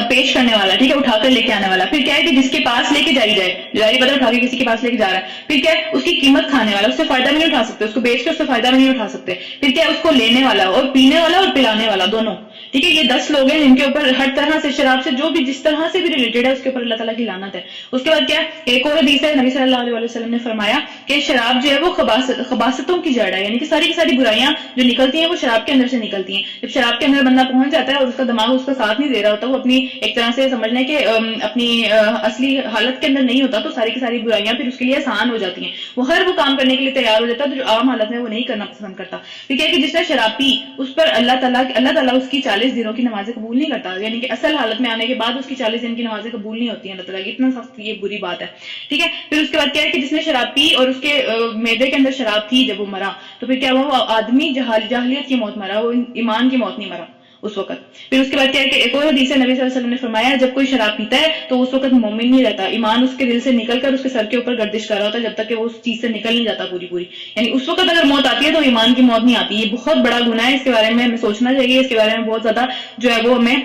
پیش کرنے والا، ٹھیک ہے، اٹھا کر لے کے آنے والا، پھر کیا ہے کہ جس کے پاس لے کے جائی جائے، جاری بدل اٹھا کے کسی کے پاس لے کے جا رہا ہے، پھر کیا ہے اس کی قیمت کھانے والا، اس سے فائدہ بھی نہیں اٹھا سکتے، اس کو بیچ کے اس سے فائدہ بھی نہیں اٹھا سکتے، پھر کیا ہے اس کو لینے والا اور پینے والا اور پلانے والا دونوں. ٹھیک ہے، یہ 10 لوگ ہیں جن کے اوپر ہر طرح سے شراب سے جو بھی جس طرح سے بھی ریلیٹڈ ہے اس کے اوپر اللہ تعالیٰ کی لعنت ہے. اس کے بعد کیا ایک اور حدیث ہے، نبی صلی اللہ علیہ وسلم نے فرمایا کہ شراب جو ہے وہ خباثتوں کی جڑ ہے، یعنی کہ ساری کی ساری برائیاں جو نکلتی ہیں وہ شراب کے اندر سے نکلتی ہیں. جب شراب کے اندر بندہ پہنچ جاتا ہے اور اس کا دماغ اس کا ساتھ نہیں دے رہا ہوتا، وہ اپنی ایک طرح سے سمجھ لیں کہ اپنی اصلی حالت کے اندر نہیں ہوتا، تو ساری کی ساری برائیاں پھر اس کے لیے آسان ہو جاتی ہیں، وہ ہر وہ کام کرنے کے لیے تیار ہو جاتا ہے جو عام حالت میں وہ نہیں کرنا پسند کرتا. ٹھیک ہے کہ جس نے شراب پی اس پر اللہ تعالیٰ اس کی 40 دنوں کی نمازیں قبول نہیں کرتا، یعنی کہ اصل حالت میں آنے کے بعد اس کی 40 دن کی نمازیں قبول نہیں ہوتی ہیں اللہ تعالیٰ کی. اتنا سخت یہ بری بات ہے. ٹھیک ہے، پھر اس کے بعد کیا ہے کہ جس نے شراب پی اور اس کے معدے کے اندر شراب تھی جب وہ مرا تو پھر کیا ہوا، وہ آدمی جاہلیت کی موت مرا، وہ ایمان کی موت نہیں مرا اس وقت. پھر اس کے بعد کیا ہے کہ ایک اور حدیث ہے، نبی صلی اللہ علیہ وسلم نے فرمایا جب کوئی شراب پیتا ہے تو اس وقت مومن نہیں رہتا، ایمان اس کے دل سے نکل کر اس کے سر کے اوپر گردش کر رہا ہوتا ہے جب تک کہ وہ اس چیز سے نکل نہیں جاتا پوری. یعنی اس وقت اگر موت آتی ہے تو ایمان کی موت نہیں آتی. یہ بہت بڑا گناہ ہے، اس کے بارے میں ہمیں سوچنا چاہیے، اس کے بارے میں بہت زیادہ جو ہے وہ ہمیں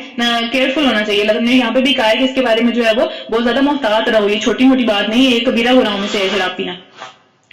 کیئرفل ہونا چاہیے. اللہ نے یہاں پہ بھی کہا ہے کہ اس کے بارے میں جو ہے وہ بہت زیادہ محتاط رہو، یہ چھوٹی موٹی بات نہیں ہے، یہ کبیرہ گناہوں میں سے ہے شراب پینا.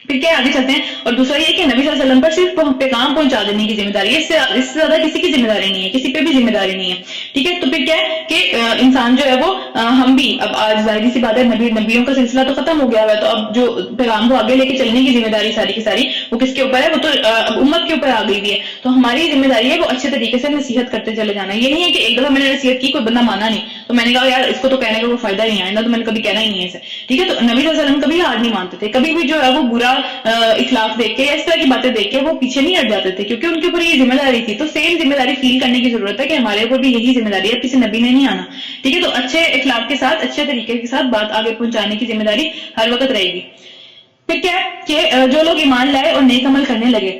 پھر کیا آگے چلتے ہیں، اور دوسرا یہ کہ نبی صلی اللہ علیہ وسلم پر صرف پیغام پہنچا دینے کی ذمہ داری ہے، اس سے زیادہ کسی کی ذمہ داری نہیں ہے، کسی پہ بھی ذمہ داری نہیں ہے. ٹھیک ہے، تو پھر کیا ہے کہ انسان جو ہے وہ ہم بھی اب آج ظاہری سی بات ہے نبیوں کا سلسلہ تو ختم ہو گیا ہوا ہے، تو اب جو پیغام کو آگے لے کے چلنے کی ذمہ داری ساری کی ساری وہ کس کے اوپر ہے، وہ تو اب امت کے اوپر آ گئی ہے. تو ہماری ذمہ داری ہے وہ اچھے طریقے سے نصیحت کرتے چلے جانا. یہ نہیں ہے کہ ایک دفعہ میں نے نصیحت کی کوئی بندہ مانا نہیں تو میں نے کہا یار اس کو تو کہنے کا کوئی فائدہ نہیں آئے گا، تو میں نے کبھی کہنا ہی نہیں ہے اسے. ٹھیک ہے، تو نبی صلی اللہ علیہ وسلم کبھی ہار نہیں مانتے تھے، کبھی بھی جو ہے وہ برا اخلاق دیکھ کے یا اس طرح کی باتیں دیکھ کے وہ پیچھے نہیں ہٹ جاتے تھے، کیونکہ ان کے اوپر یہ ذمہ داری تھی. تو سیم ذمہ داری فیل کرنے کی ضرورت ہے کہ ہمارے اوپر بھی یہی ذمہ داری ہے، کسی نبی نے نہیں آنا. ٹھیک ہے، تو اچھے اخلاق کے ساتھ اچھے طریقے کے ساتھ بات آگے پہنچانے کی ذمہ داری ہر وقت رہے گی. پھر کیا ہے کہ جو لوگ ایمان لائے اور نیک عمل کرنے لگے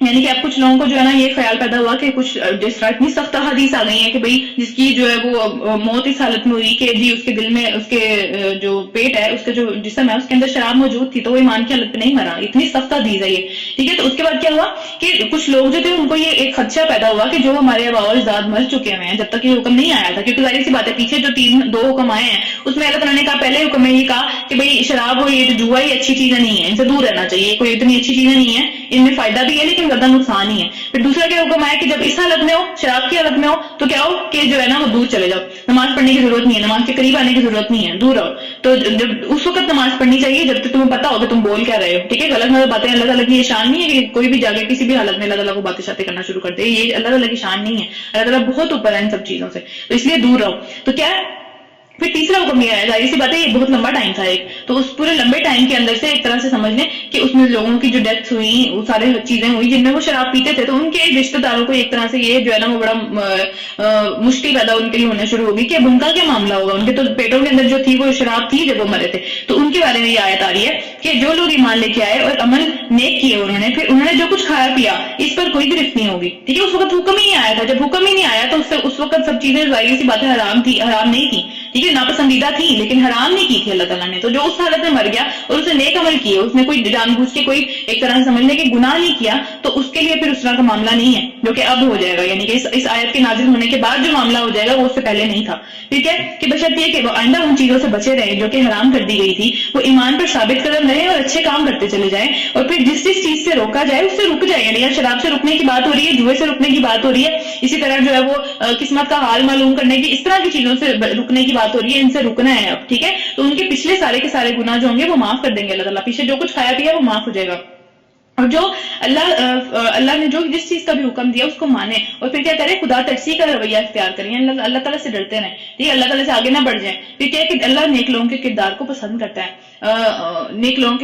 یعنی کہ اب کچھ لوگوں کو جو ہے نا یہ خیال پیدا ہوا کہ کچھ جس طرح اتنی سخت حدیث آ گئی ہیں کہ بھئی جس کی جو ہے وہ موت اس حالت میں ہوئی کہ جی اس کے دل میں اس کے جو پیٹ ہے اس کا جو جسم ہے اس کے اندر شراب موجود تھی تو وہ ایمان کی حالت میں نہیں مرا. اتنی سخت حدیث ہے یہ, ٹھیک ہے. تو اس کے بعد کیا ہوا کہ کچھ لوگ جو تھے ان کو یہ ایک خدشہ پیدا ہوا کہ جو ہمارے آباء و اجداد مر چکے ہوئے ہیں جب تک یہ حکم نہیں آیا تھا, کیونکہ ظاہر سی بات ہے پیچھے جو 2 حکم آئے ہیں اس میں اللہ تعالیٰ نے کہا, پہلے حکم میں یہ کہا کہ بھئی شراب ہو یہ جو جوا یہ اچھی چیزیں نہیں ہے, ان سے دور رہنا چاہیے, کوئی اتنی اچھی چیزیں نہیں ہیں, ان میں فائدہ بھی ہے لیکن زیادہ نقصان ہی ہے. پھر دوسرا کیا حکم آیا کہ جب اس حالت میں ہو, شراب کی حالت میں ہو, تو کیا ہو کہ جو ہے نا وہ دور چلے جاؤ, نماز پڑھنے کی ضرورت نہیں ہے, نماز کے قریب آنے کی ضرورت نہیں ہے, دور رہو. تو جب اس وقت نماز پڑھنی چاہیے جب تک تمہیں پتا ہو کہ تم بول کیا رہے ہو, ٹھیک ہے. غلط مطلب باتیں اللہ تعالیٰ کی یہ شان نہیں ہے کہ کوئی بھی جاگے کسی بھی حالت میں اللہ تعالیٰ کو باتیں شاتیں کرنا شروع کر دے, یہ اللہ تعالیٰ کی شان نہیں ہے. اللہ تعالیٰ بہت اوپر ہے ان سب چیزوں سے, تو اس لیے دور رہو. تو کیا ہے پھر تیسرا حکم یہ ہے, ظاہر سی بات ہے یہ بہت لمبا ٹائم تھا ایک, تو اس پورے لمبے ٹائم کے اندر سے ایک طرح سے سمجھ لیں کہ اس میں لوگوں کی جو ڈیتھ ہوئی وہ سارے چیزیں ہوئی جن میں وہ شراب پیتے تھے, تو ان کے رشتہ داروں کو ایک طرح سے یہ جو ہے نا وہ بڑا مشکل پیدا ان کے لیے ہونا شروع ہوگی کہ اب ان کا کیا معاملہ ہوگا. ان کے تو پیٹوں کے اندر جو تھی وہ شراب تھی جب وہ مرے تھے. تو ان کے بارے میں یہ آیت آ رہی ہے کہ جو لوگ ایمان لے کے آئے اور عمل نیک کیے انہوں نے, پھر انہوں نے جو کچھ کھایا پیا اس پر کوئی گرفت نہیں ہوگی, ٹھیک ہے. اس وقت حکم ہی نہیں آیا تھا, جب حکم ہی نہیں آیا تو اس وقت سب چیزیں ظاہر سی بات ہے حرام نہیں تھی, ٹھیک ہے, ناپسندیدہ تھی لیکن حرام نہیں کی تھی اللہ تعالیٰ نے. تو جو اس حالت میں مر گیا اور اسے نیک عمل کیے, اس نے کوئی جان بوجھ کے کوئی ایک طرح سے سمجھنے کے گناہ نہیں کیا, تو اس کے لیے پھر اس طرح کا معاملہ نہیں ہے جو کہ اب ہو جائے گا. یعنی کہ اس آیت کے نازل ہونے کے بعد جو معاملہ ہو جائے گا وہ اس سے پہلے نہیں تھا, ٹھیک ہے. کہ بشرط یہ کہ وہ آئندہ ان چیزوں سے بچے رہے جو کہ حرام کر دی گئی تھی, وہ ایمان پر ثابت قدم رہے اور اچھے کام کرتے چلے جائیں, اور پھر جس چیز سے روکا جائے اس سے رک جائے. یعنی شراب سے رکنے کی بات ہو رہی ہے, جوئے سے رکنے کی بات ہو رہی ہے, اسی طرح جو ہے وہ قسمت کا حال معلوم کرنے کی, اس طرح کی چیزوں سے رکنے کی بات ہو رہی ہے, ان سے رکنا ہے اب, ٹھیک ہے. تو ان کے پچھلے سارے کے سارے گناہ جو ہوں گے وہ معاف کر دیں گے اللہ تعالیٰ, پیچھے جو کچھ کھایا پیا وہ معاف ہو جائے گا. اور جو اللہ نے جو جس چیز کا بھی حکم دیا اس کو مانے, اور پھر کیا کرے, خدا ترسی کا رویہ اختیار کریں, اللہ تعالیٰ سے ڈرتے رہیں, ٹھیک ہے, اللہ تعالیٰ سے آگے نہ بڑھ جائیں. پھر کیا کہ اللہ نیک لوگوں کے کردار کو پسند کرتا ہے, نیک لوگوں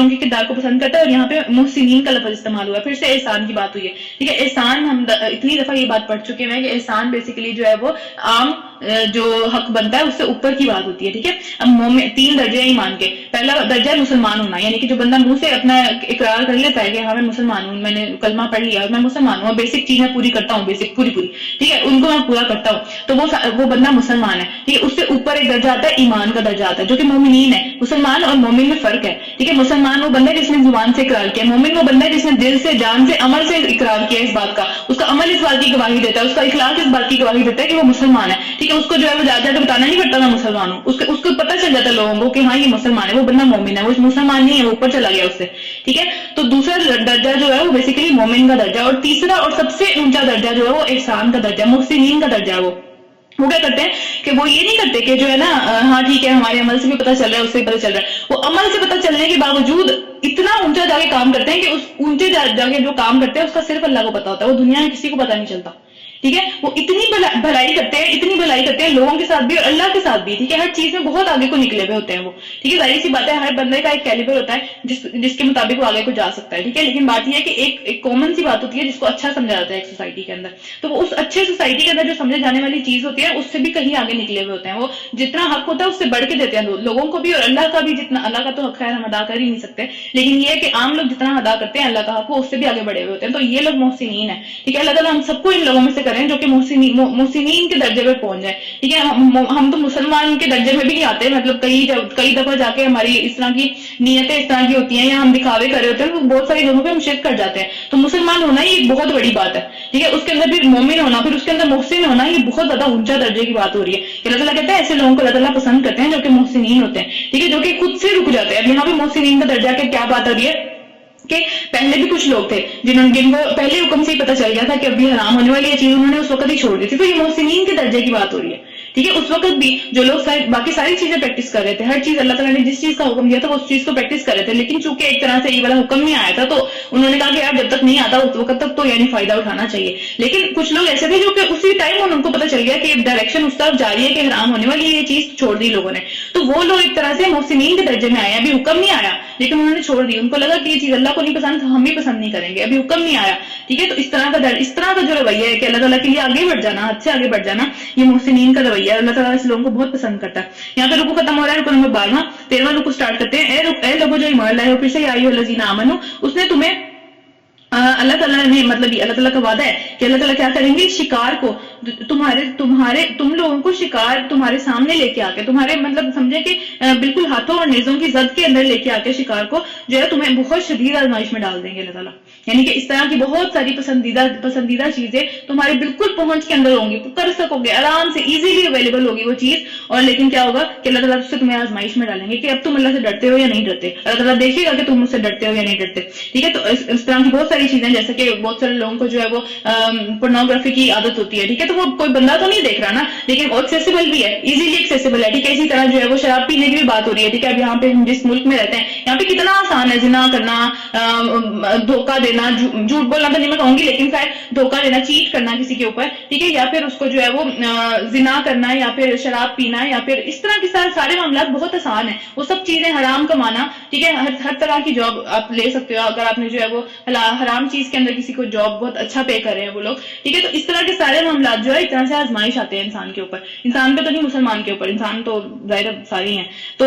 کے کردار کو پسند کرتا ہے. اور یہاں پہ محسنین کا لفظ استعمال ہوا ہے, پھر سے احسان کی بات ہوئی ہے, ٹھیک ہے. احسان ہم اتنی دفعہ یہ بات پڑھ چکے ہیں کہ احسان بیسیکلی جو ہے وہ عام جو حق بنتا ہے اس سے اوپر کی بات ہوتی ہے, ٹھیک ہے. اب 3 درجے ایمان کے, پہلا درجہ مسلمان ہونا, یعنی کہ جو بندہ منہ سے اپنا اقرار کر لیتا ہے کہ ہاں میں مسلمان ہوں, میں نے کلمہ پڑھ لیا اور میں مسلمان ہوں, بیسک چیزیں پوری کرتا ہوں, بیسک پوری, ٹھیک ہے, ان کو میں پورا کرتا ہوں, تو وہ بندہ مسلمان ہے, ٹھیک ہے. اس سے اوپر ایک درجہ آتا ہے ایمان کا درجہ آتا ہے جو کہ مومنین ہے. مسلمان اور مومن میں فرق ہے, ٹھیک ہے. مسلمان وہ بندہ جس نے زبان سے اقرار کیا, مومن وہ بندہ جس نے دل سے, جان سے, عمل سے اقرار کیا اس بات کا, اس کا عمل اس بات کی گواہی دیتا ہے, اس کا اخلاق اس بات کی گواہی دیتا ہے کہ وہ مسلمان ہے, ٹھیک ہے. اس کو جو ہے وہ جا کے بتانا نہیں پڑتا میں مسلمان ہوں, اس کو پتہ چل جاتا ہے لوگوں کو کہ ہاں یہ مسلمان ہے, وہ بندہ مومن ہے, وہ مسلمان نہیں ہے, وہ اوپر چلا گیا اس سے, ٹھیک ہے. تو دوسرا درجہ جو ہے وہ بیسیکلی مومن کا درجہ, اور تیسرا اور سب سے اونچا درجہ جو ہے وہ احسان کا درجہ, محسنین کا درجہ. وہ کیا کرتے ہیں کہ وہ یہ نہیں کرتے کہ جو ہے نا ہاں ٹھیک ہے ہمارے عمل سے بھی پتہ چل رہا ہے, اس سے بھی پتہ چل رہا ہے, وہ عمل سے پتہ چلنے کے باوجود اتنا اونچا جا کے کام کرتے ہیں کہ اس اونچے جا کے جو کام کرتے ہیں اس کا صرف اللہ کو پتا ہوتا ہے, وہ دنیا میں کسی کو پتا نہیں چلتا, ٹھیک ہے. وہ اتنی بھلائی کرتے ہیں لوگوں کے ساتھ بھی اور اللہ کے ساتھ بھی, ٹھیک ہے. ہر چیز میں بہت آگے کو نکلے ہوئے ہوتے ہیں وہ, ٹھیک ہے. ظاہر سی بات ہے ہر بندے کا ایک کیلیبر ہوتا ہے جس کے مطابق وہ آگے کو جا سکتا ہے, ٹھیک ہے. لیکن بات یہ ہے کہ ایک کامن سی بات ہوتی ہے جس کو اچھا سمجھا جاتا ہے ایک سوسائٹی کے اندر, تو وہ اس اچھے سوسائٹی کے اندر جو سمجھے جانے والی چیز ہوتی ہے اس سے بھی کہیں آگے نکلے ہوئے ہوتے ہیں. وہ جتنا حق ہوتا ہے اس سے بڑھ کے دیتے ہیں لوگوں کو بھی, اور اللہ کا بھی جتنا, اللہ کا تو حق خیر ہم ادا کر ہی نہیں سکتے, لیکن یہ کہ عام لوگ جتنا ادا کرتے ہیں اللہ کا حق وہ اس سے بھی آگے بڑھے ہوئے ہوتے ہیں. تو یہ لوگ محسنین ہیں, ٹھیک ہے. اللہ تعالیٰ ہم سب کو ان لوگوں میں سے کریں جو کہ محسنین کے درجے پہ پہنچ جائے, ٹھیک ہے. ہم تو مسلمان کے درجے میں بھی نہیں آتے, مطلب کئی دفعہ جا کے ہماری اس طرح کی نیتیں اس طرح کی ہوتی ہیں یا ہم دکھاوے کر رہے ہوتے ہیں, تو بہت ساری جگہوں پہ ہم شرک کر جاتے ہیں. تو مسلمان ہونا یہ ایک بہت بڑی بات ہے, ٹھیک ہے. اس کے اندر پھر مومن ہونا, پھر اس کے اندر محسن ہونا, یہ بہت زیادہ اونچا درجے کی بات ہو رہی ہے. کہ اللہ تعالیٰ کہتے ہیں ایسے لوگوں کو اللہ تعالیٰ پسند کرتے ہیں جو کہ محسنین ہوتے ہیں, ٹھیک ہے, جو کہ خود سے رک جاتے ہیں. اب یہاں پہ محسنین کا درجہ کیا بات ہو رہی ہے کہ پہلے بھی کچھ لوگ تھے جن کو پہلے حکم سے ہی پتہ چل گیا تھا کہ ابھی حرام ہونے والی یہ چیز انہوں نے اس وقت ہی چھوڑ دی تھی, تو یہ محسنین کے درجے کی بات ہو رہی ہے, ٹھیک ہے. اس وقت بھی جو لوگ باقی ساری چیزیں پریکٹس کر رہے تھے, ہر چیز اللہ تعالیٰ نے جس چیز کا حکم دیا تھا وہ اس چیز کو پریکٹس کر رہے تھے, لیکن چونکہ ایک طرح سے یہ والا حکم نہیں آیا تھا تو انہوں نے کہا کہ یار جب تک نہیں آتا اس وقت تک تو یعنی فائدہ اٹھانا چاہیے. لیکن کچھ لوگ ایسے تھے جو کہ اسی ٹائم ان کو پتہ چل گیا کہ ڈائریکشن اس طرف جاری ہے کہ حرام ہونے والی یہ چیز چھوڑ دی لوگوں نے, تو وہ لوگ ایک طرح سے محسنین کے درجے میں آئے. ابھی حکم نہیں آیا لیکن انہوں نے چھوڑ دی, ان کو لگا کہ یہ چیز اللہ کو نہیں پسند, ہم بھی پسند نہیں کریں گے, ابھی حکم نہیں آیا, ٹھیک ہے. تو اس طرح کا جو رویہ ہے کہ اللہ تعالیٰ کے لیے آگے بڑھ جانا, حد سے آگے بڑھ جانا, یہ محسنین کا رویہ ہے. اللہ تعالیٰ اس لوگوں کو بہت پسند کرتا ہے. یہاں پہ رکو ختم ہو رہا ہے, رکو نمبر 12, 13واں رکو سٹارٹ کرتے ہیں. اے لوگوں جو ایمان لائے ہو, پھر سے یا ایھا الذین آمنوا, اس نے تمہیں اللہ تعالیٰ نے مطلب اللہ تعالیٰ کا وعدہ ہے کہ اللہ تعالیٰ کیا کریں گے، شکار کو تم لوگوں کو شکار تمہارے سامنے لے کے آ کے، تمہارے مطلب سمجھے کہ بالکل ہاتھوں اور نیزوں کی زد کے اندر لے کے آ کے شکار کو جو ہے تمہیں بہت شدید آزمائش میں ڈال دیں گے اللہ تعالیٰ. یعنی کہ اس طرح کی بہت ساری پسندیدہ چیزیں تمہارے بالکل پہنچ کے اندر ہوں گی، کر سکو گے آرام سے، ایزیلی اویلیبل ہوگی وہ چیز. اور لیکن کیا ہوگا کہ اللہ تعالیٰ اس سے تمہیں آزمائش میں ڈالیں گے کہ اب تم اللہ سے ڈرتے ہو یا نہیں ڈرتے. اللہ تعالیٰ دیکھے گا کہ تم مجھ سے ڈرتے ہو یا نہیں ڈرتے. ٹھیک ہے، تو اس طرح کی بہت ساری چیزیں، جیسے کہ بہت سارے لوگوں کو جو ہے وہ پورنوگرافی کی عادت ہوتی ہے. ٹھیک ہے، تو وہ کوئی بندہ تو نہیں دیکھ رہا نا، لیکن ایکسیسیبل بھی ہے، ایزیلی ایکسیسیبل ہے. ٹھیک ہے، اسی طرح جو ہے وہ شراب پینے کی بھی بات ہو رہی ہے. ٹھیک ہے، اب یہاں پہ ہم جس ملک میں رہتے ہیں یہاں پہ کتنا آسان ہے زنا کرنا، دھوکہ دینا، جھوٹ بولنا تو نہیں میں کہوں گی، لیکن خیر دھوکہ دینا، چیٹ کرنا کسی کے اوپر. ٹھیک ہے، یا پھر اس کو جو ہے وہ زنا کرنا، یا پھر شراب پینا، یا پھر اس طرح کے سارے معاملات بہت آسان ہیں. وہ سب چیزیں حرام کمانا. ٹھیک ہے، ہر طرح کی جاب آپ لے سکتے ہو اگر آپ نے جو ہے وہ حرام چیز کے اندر کسی کو جاب بہت اچھا پے کر رہے ہیں وہ لوگ. ٹھیک ہے، تو اس طرح کے سارے معاملات جو ہے اس طرح سے آزمائش آتے ہیں انسان کے اوپر. انسان پہ تو نہیں، مسلمان کے اوپر، انسان تو ظاہر ساری ہیں. تو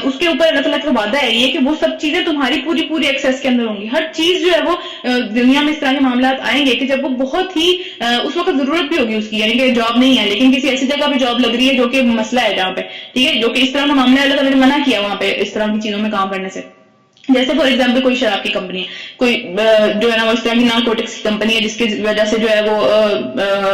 اس کے اوپر اللہ تعالیٰ کا وعدہ ہے یہ کہ وہ سب چیزیں تمہاری پوری ایکسیس کے اندر ہوں گی. ہر چیز جو ہے وہ دنیا میں اس طرح کے معاملات آئیں گے کہ جب وہ بہت ہی اس وقت ضرورت بھی ہوگی اس کی، یعنی کہ جاب نہیں ہے لیکن کسی ایسی جگہ پہ جاب لگ رہی ہے جو کہ مسئلہ ہے جہاں پہ. ٹھیک ہے، جو کہ اس طرح کا معاملہ اللہ تعالیٰ نے منع کیا وہاں پہ اس طرح کی چیزوں میں کام کرنے سے. جیسے فار ایگزامپل کوئی شراب کی کمپنی ہے، کوئی جو ہے نا وہ اس طرح کی نارکوٹکس کی کمپنی ہے جس کی وجہ سے جو ہے وہ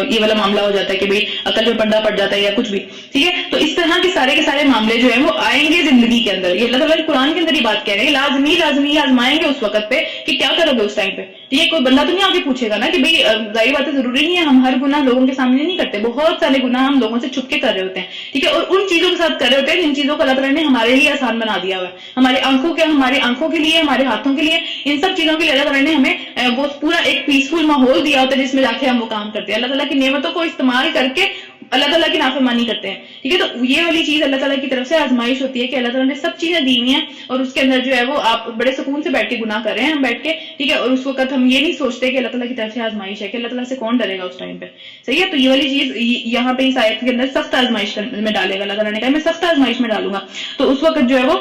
یہ والا معاملہ ہو جاتا ہے کہ بھائی عقل پہ پردہ پڑ جاتا ہے یا کچھ بھی. ٹھیک ہے، تو اس طرح کے سارے معاملے جو ہیں وہ آئیں گے زندگی کے اندر. یہ اللہ تعالیٰ قرآن کے اندر ہی بات کہہ رہے ہیں، لازمی آزمائیں گے اس وقت پہ کہ کیا کرو گے اس ٹائم پہ. ٹھیک ہے، کوئی بندہ تو نہیں آگے پوچھے گا نا کہ بھائی ظاہر بات ہے ضروری نہیں ہے ہم ہر گناہ لوگوں کے سامنے نہیں کرتے، بہت سارے گناہ ہم لوگوں سے چھپ کے کر رہے ہوتے ہیں. ٹھیک ہے، اور ان چیزوں کے ساتھ کر رہے ہوتے ہیں جن چیزوں کو اللہ تعالیٰ نے ہمارے لیے آسان بنا دیا ہوا ہے، ہماری آنکھوں کے لیے، ہمارے ہاتھوں کے لیے، ان سب چیزوں کے لیے اللہ تعالیٰ نے ہمیں وہ پورا ایک پیسفل ماحول دیا ہوتا ہے جس میں جا کے ہم وہ کام کرتے ہیں. اللہ تعالیٰ کی نعمتوں کو استعمال کر کے اللہ تعالیٰ کی نافرمانی کرتے ہیں. ٹھیک ہے، تو یہ والی چیز اللہ تعالیٰ کی طرف سے آزمائش ہوتی ہے کہ اللہ تعالیٰ نے سب چیزیں دی ہوئی ہیں اور اس کے اندر جو ہے وہ آپ بڑے سکون سے بیٹھ کے گناہ کر رہے ہیں ہم بیٹھ کے. ٹھیک ہے، اور اس وقت ہم یہ نہیں سوچتے کہ اللہ تعالیٰ کی طرف سے آزمائش ہے، کہ اللہ تعالیٰ سے کون ڈرے گا اس ٹائم پہ. صحیح ہے، تو یہ والی چیز یہاں پہ اس آیت کے اندر سخت آزمائش میں ڈالے گا. اللہ تعالیٰ نے کہا میں سخت آزمائش میں ڈالوں گا. تو اس وقت جو ہے وہ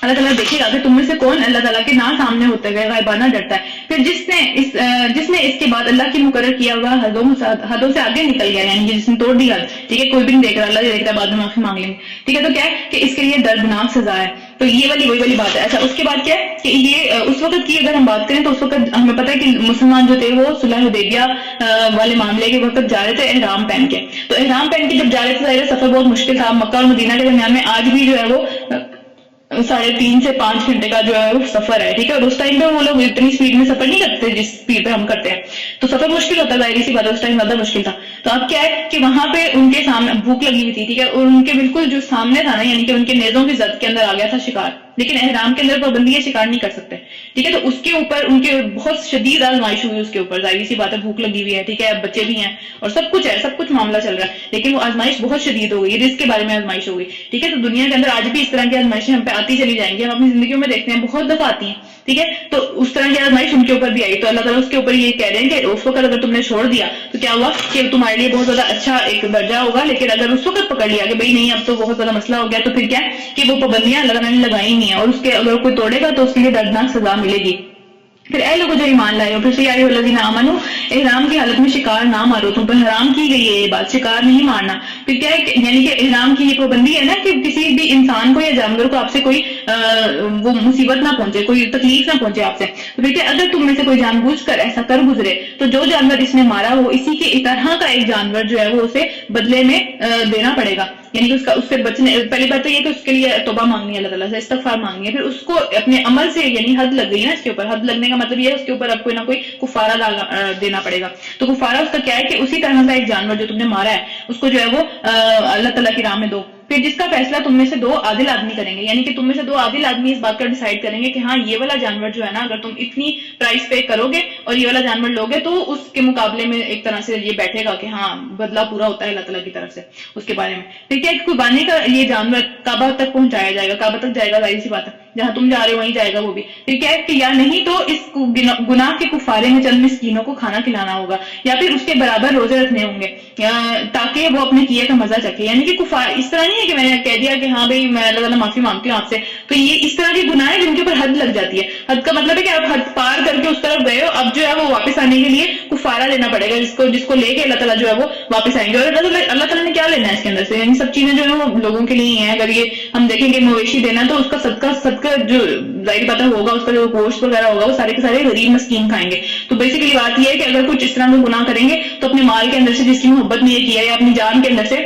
اللہ تعالیٰ دیکھے گا کہ تم میں سے کون اللہ تعالیٰ کے نام سامنے ہوتے گئے غائبانہ ڈرتا ہے. پھر جس نے اس کے بعد اللہ کی مقرر کیا ہوا حدوں سے آگے نکل گیا، یعنی کہ جس نے توڑ دی حد. ٹھیک ہے، کوئی بھی نہیں دیکھ رہا، اللہ دیکھ رہا ہے، بعد میں معافی مانگ لیں گے. ٹھیک ہے، تو کیا ہے کہ اس کے لیے دردناک سزا ہے. تو یہ وہی والی بات ہے. اچھا، اس کے بعد کیا ہے کہ یہ اس وقت کی اگر ہم بات کریں تو اس وقت ہمیں پتہ ہے کہ مسلمان جو تھے وہ صلح حدیبیہ والے معاملے کے وقت جا رہے تھے احرام پہن کے. تو احرام پہن کے جب جا رہے تھے ظاہر سفر بہت مشکل تھا. مکہ اور مدینہ کے درمیان میں آج بھی جو ہے وہ 3.5 سے 5 گھنٹے کا جو ہے وہ سفر ہے. ٹھیک ہے، اور اس ٹائم پہ وہ لوگ اتنی سپیڈ میں سفر نہیں کرتے جس سپیڈ پہ ہم کرتے ہیں، تو سفر مشکل ہوتا ہے، ظاہری سی بات ہے اس ٹائم زیادہ مشکل تھا. تو اب کیا ہے کہ وہاں پہ ان کے سامنے بھوک لگی ہوئی تھی. ٹھیک ہے، اور ان کے بالکل جو سامنے تھا نا، یعنی کہ ان کے نیزوں کی زد کے اندر آ گیا تھا شکار. لیکن احرام کے اندر پابندی ہے، شکار نہیں کر سکتے. ٹھیک ہے، تو اس کے اوپر ان کے بہت شدید آزمائش ہوئی اس کے اوپر. ظاہری سی بات ہے، بھوک لگی ہوئی ہے. ٹھیک ہے، اب بچے بھی ہیں اور سب کچھ ہے، سب کچھ معاملہ چل رہا ہے، لیکن وہ آزمائش بہت شدید ہو گئی، رزق کے بارے میں آزمائش ہو گئی. ٹھیک ہے، تو دنیا کے اندر آج بھی اس طرح کی آزمائشیں ہم پہ آتی چلی جائیں گی، ہم اپنی زندگیوں میں دیکھتے ہیں بہت دفعہ آتی ہیں. ٹھیک ہے، تو اس طرح کی آزمائش ان کے اوپر بھی آئی. تو اللہ تعالیٰ اس کے اوپر یہ کہہ رہے ہیں کہ اس وقت اگر تم نے چھوڑ دیا تو کیا ہوا کہ تمہارے لیے بہت زیادہ اچھا ایک درجہ ہوگا، لیکن اگر اس وقت پکڑ لیا کہ بھائی نہیں اب تو بہت زیادہ مسئلہ ہو گیا، تو پھر کیا ہے کہ وہ پابندیاں اللہ تعالیٰ نے لگائی نہیں ہیں، اور اس کے اگر کوئی توڑے گا تو اس کے لیے دردناک سزا ملے گی. پھر اے لوگوں جو ایمان لائے ہو، پھر سے یا ایھا الذین آمنوا، احرام کی حالت میں شکار نہ مارو. تم پر حرام کی گئی ہے یہ بات، شکار نہیں مارنا. پھر کیا ہے یعنی کہ احرام کی یہ پابندی ہے نا کہ کسی بھی انسان کو یا جانور کو آپ سے کوئی وہ مصیبت نہ پہنچے، کوئی تکلیف نہ پہنچے آپ سے. تو پھر کیا اگر تم میں سے کوئی جان بوجھ کر ایسا کر گزرے تو جو جانور اس نے مارا وہ اسی کے طرح کا ایک جانور جو ہے وہ اسے بدلے میں دینا پڑے گا. یعنی کہ اس سے بچنے، پہلی بات تو یہ کہ اس کے لیے توبہ مانگنی ہے، اللہ تعالیٰ سے استغفار مانگنی ہے. پھر اس کو اپنے عمل سے، یعنی حد لگ گئی ہے نا اس کے اوپر، حد لگنے کا مطلب یہ ہے اس کے اوپر اب کوئی نہ کوئی کفارہ دینا پڑے گا. تو کفارہ اس کا کیا ہے کہ اسی طرح کا ایک جانور جو تم نے مارا ہے اس کو جو ہے وہ اللہ تعالیٰ کی راہ میں دو. پھر جس کا فیصلہ تم میں سے 2 عادل آدمی کریں گے، یعنی کہ تم میں سے 2 عادل آدمی اس بات کا ڈیسائیڈ کریں گے کہ ہاں یہ والا جانور جو ہے نا اگر تم اتنی پرائس پے کرو گے اور یہ والا جانور لوگے تو اس کے مقابلے میں ایک طرح سے یہ بیٹھے گا کہ ہاں بدلہ پورا ہوتا ہے اللہ تعالیٰ کی طرف سے اس کے بارے میں. پھر کیا قربانی کا یہ جانور کعبہ تک پہنچایا جائے گا، کعبہ تک جائے گا، ظاہر سی بات ہے. جہاں تم جا رہے ہو وہیں جائے گا وہ بھی. پھر کیا ہے کہ یا نہیں تو اس گناہ کے کفارے میں چند مسکینوں کو کھانا کھلانا ہوگا یا پھر اس کے برابر روزے رکھنے ہوں گے تاکہ وہ اپنے کیے کا مزہ چکے. یعنی کہ کفار اس طرح نہیں ہے کہ میں نے کہہ دیا کہ ہاں بھائی میں اللہ تعالیٰ معافی مانگتی ہوں آپ سے, تو یہ اس طرح کے گناہ ہیں جن کے اوپر حد لگ جاتی ہے. حد کا مطلب ہے کہ آپ حد پار کر کے اس طرف گئے ہو, اب جو ہے وہ واپس آنے کے لیے کفارہ لینا پڑے گا جس کو لے کے اللہ تعالیٰ جو ہے وہ واپس آئیں گے. اور اللہ تعالیٰ نے کیا لینا ہے اس کے اندر سے, یعنی سب چیزیں جو ہے وہ لوگوں کے لیے ہیں. اگر یہ ہم دیکھیں گے مویشی دینا تو اس کا صدقہ جو ظاہر بات ہوگا, اس کا جو گوشت وغیرہ ہوگا وہ سارے کے سارے غریب مسکین کھائیں گے. تو بیسیکلی بات یہ ہے کہ اگر کچھ اس طرح کے گناہ کریں گے تو اپنے مال کے اندر سے جس کی محبت میں یہ کیا ہے یا اپنی جان کے اندر سے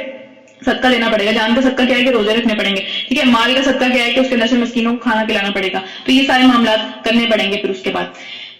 صدقہ لینا پڑے گا. جان کا صدقہ کیا ہے کہ روزے رکھنے پڑیں گے, ٹھیک ہے. مال کا صدقہ کیا ہے کہ اس کے اندر سے مسکینوں کو کھانا کھلانا پڑے گا. تو یہ سارے معاملات کرنے پڑیں گے. پھر اس کے بعد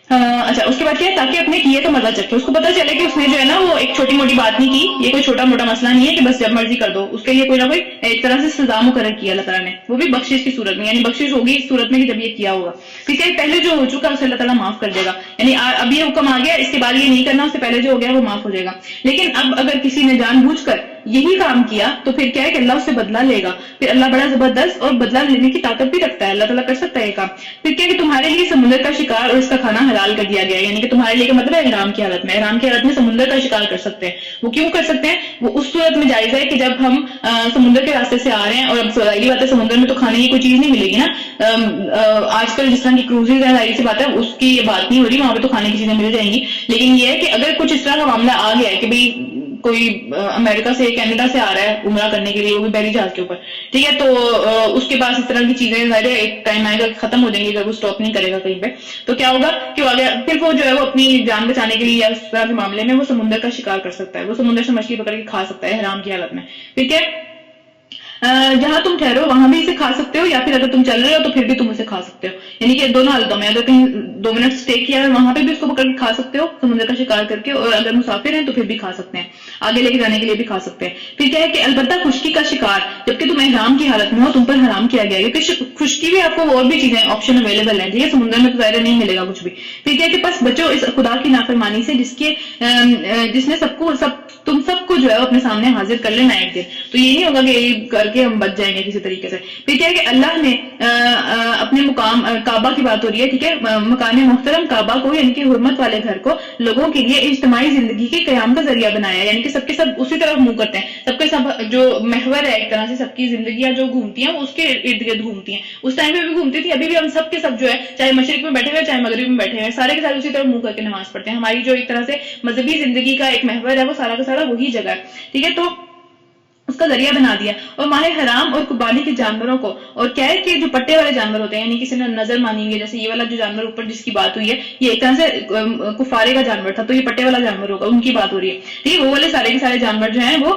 اچھا اس کے بعد کیا ہے تاکہ اپنے کیے کا مزہ چکے, اس کو پتا چلے کہ اس نے جو ہے نا وہ ایک چھوٹی موٹی بات نہیں کی, یہ کوئی چھوٹا موٹا مسئلہ نہیں ہے کہ بس جب مرضی کر دو. اس کے لیے کوئی نہ کوئی ایک طرح سے سزا مقرر کیا اللہ تعالیٰ نے, وہ بھی بخشش کی صورت میں, یعنی بخشش ہوگی اس صورت میں کہ جب یہ کیا ہوگا. ٹھیک ہے, پہلے جو ہو چکا اسے اللہ تعالیٰ معاف کر دے گا. یعنی اب یہ حکم آ گیا, اس کے بعد یہ نہیں کرنا, اس سے پہلے جو ہو گیا وہ معاف ہو جائے گا. لیکن اب اگر کسی نے جان بوجھ کر یہی کام کیا تو پھر کیا ہے کہ اللہ اس سے بدلہ لے گا. پھر اللہ بڑا زبردست اور بدلہ لینے کی طاقت بھی رکھتا ہے, اللہ تعالیٰ کر سکتا ہے یہ کام. پھر کیا ہے کہ تمہارے لیے سمندر کا شکار اور اس کا کھانا حلال کر دیا گیا ہے. یعنی کہ تمہارے لیے کا مطلب ہے احرام کی حالت میں سمندر کا شکار کر سکتے ہیں. وہ کیوں کر سکتے ہیں؟ وہ اس صورت میں جائز ہے کہ جب ہم سمندر کے راستے سے آ رہے ہیں, اور اب ظاہری بات ہے سمندر میں تو کھانے کی کوئی چیز نہیں ملے گی نا. آج کل جس طرح کی کروزز ہے ظاہر سی بات ہے اس کی یہ بات نہیں ہو رہی, وہاں پہ تو کھانے کی چیزیں مل جائیں گی. لیکن یہ ہے کہ اگر کچھ اس طرح کا معاملہ آ گیا ہے کہ بھئی کوئی امریکہ سے کینیڈا سے آ رہا ہے عمرہ کرنے کے لیے, وہ بھی بحری جہاز کے اوپر, ٹھیک ہے, تو اس کے پاس اس طرح کی چیزیں ظاہر ہے ایک ٹائم آئے گا ختم ہو جائیں گی اگر وہ اسٹاپ نہیں کرے گا کہیں پہ. تو کیا ہوگا کہ وہ آگے پھر وہ جو ہے وہ اپنی جان بچانے کے لیے یا اس طرح کے معاملے میں وہ سمندر کا شکار کر سکتا ہے, وہ سمندر سے مچھلی پکڑ کے کھا سکتا ہے احرام کی حالت میں. ٹھیک ہے, جہاں تم ٹھہرو وہاں بھی اسے کھا سکتے ہو, یا پھر اگر تم چل رہے ہو تو پھر بھی تم اسے کھا سکتے ہو. یعنی کہ دونوں حالتوں میں, اگر کہیں 2 منٹ اسٹے کیا ہے وہاں پہ بھی اس کو پکڑ کے کھا سکتے ہو سمندر کا شکار کر کے, اور اگر مسافر ہیں تو پھر بھی کھا سکتے ہیں, آگے لے کے جانے کے لیے بھی کھا سکتے ہیں. پھر کیا ہے کہ البتہ خشکی کا شکار جبکہ تم احرام کی حالت میں ہو تم پر حرام کیا گیا ہے, کیونکہ خشکی بھی آپ کو اور بھی چیزیں آپشن اویلیبل ہیں, ٹھیک ہے, سمندر میں تو ظاہر نہیں ملے گا کچھ بھی. پھر کیا ہے کہ بس بچو اس خدا کی نافرمانی سے جس نے تم سب کو جو ہے اپنے سامنے حاضر کر لینا ایک دن. تو یہ نہیں ہوگا کہ یہ کر کے ہم بچ جائیں گے کسی طریقے سے. پھر کیا ہے کہ اللہ نے اپنے مقام کعبہ کی بات ہو رہی ہے, ٹھیک ہے, مکان محترم کعبہ کو یعنی کہ حرمت والے گھر کو لوگوں کے لیے اجتماعی زندگی کے قیام کا ذریعہ بنایا. یعنی کہ سب کے سب اسی طرف منہ کرتے ہیں, سب کے سب جو محور ہے ایک طرح سے سب کی زندگیاں جو گھومتی ہیں وہ اس کے ارد گرد گھومتی ہیں. اس ٹائم پہ بھی گھومتی تھی, ابھی بھی ہم سب کے سب جو ہے چاہے مشرق میں بیٹھے ہوئے چاہے مغرب میں بیٹھے ہوئے سارے کے سارے اسی طرف منہ کر کے نماز پڑھتے ہیں. ہماری جو ایک طرح سے مذہبی زندگی کا ایک محور ہے وہ سارا کا سارا وہی جگہ ہے, ٹھیک ہے. تو اس کا ذریعہ بنا دیا. اور ماہ حرام اور قربانی کے جانوروں کو, اور کیا ہے کہ جو پٹے والے جانور ہوتے ہیں یعنی کسی نے نظر مانی ہوئی ہے, جیسے یہ والا جو جانور اوپر جس کی بات ہوئی ہے یہ ایک طرح سے کفارے کا جانور تھا, تو یہ پٹے والا جانور ہوگا, ان کی بات ہو رہی ہے. ٹھیک ہے, وہ والے سارے کے سارے جانور جو ہیں وہ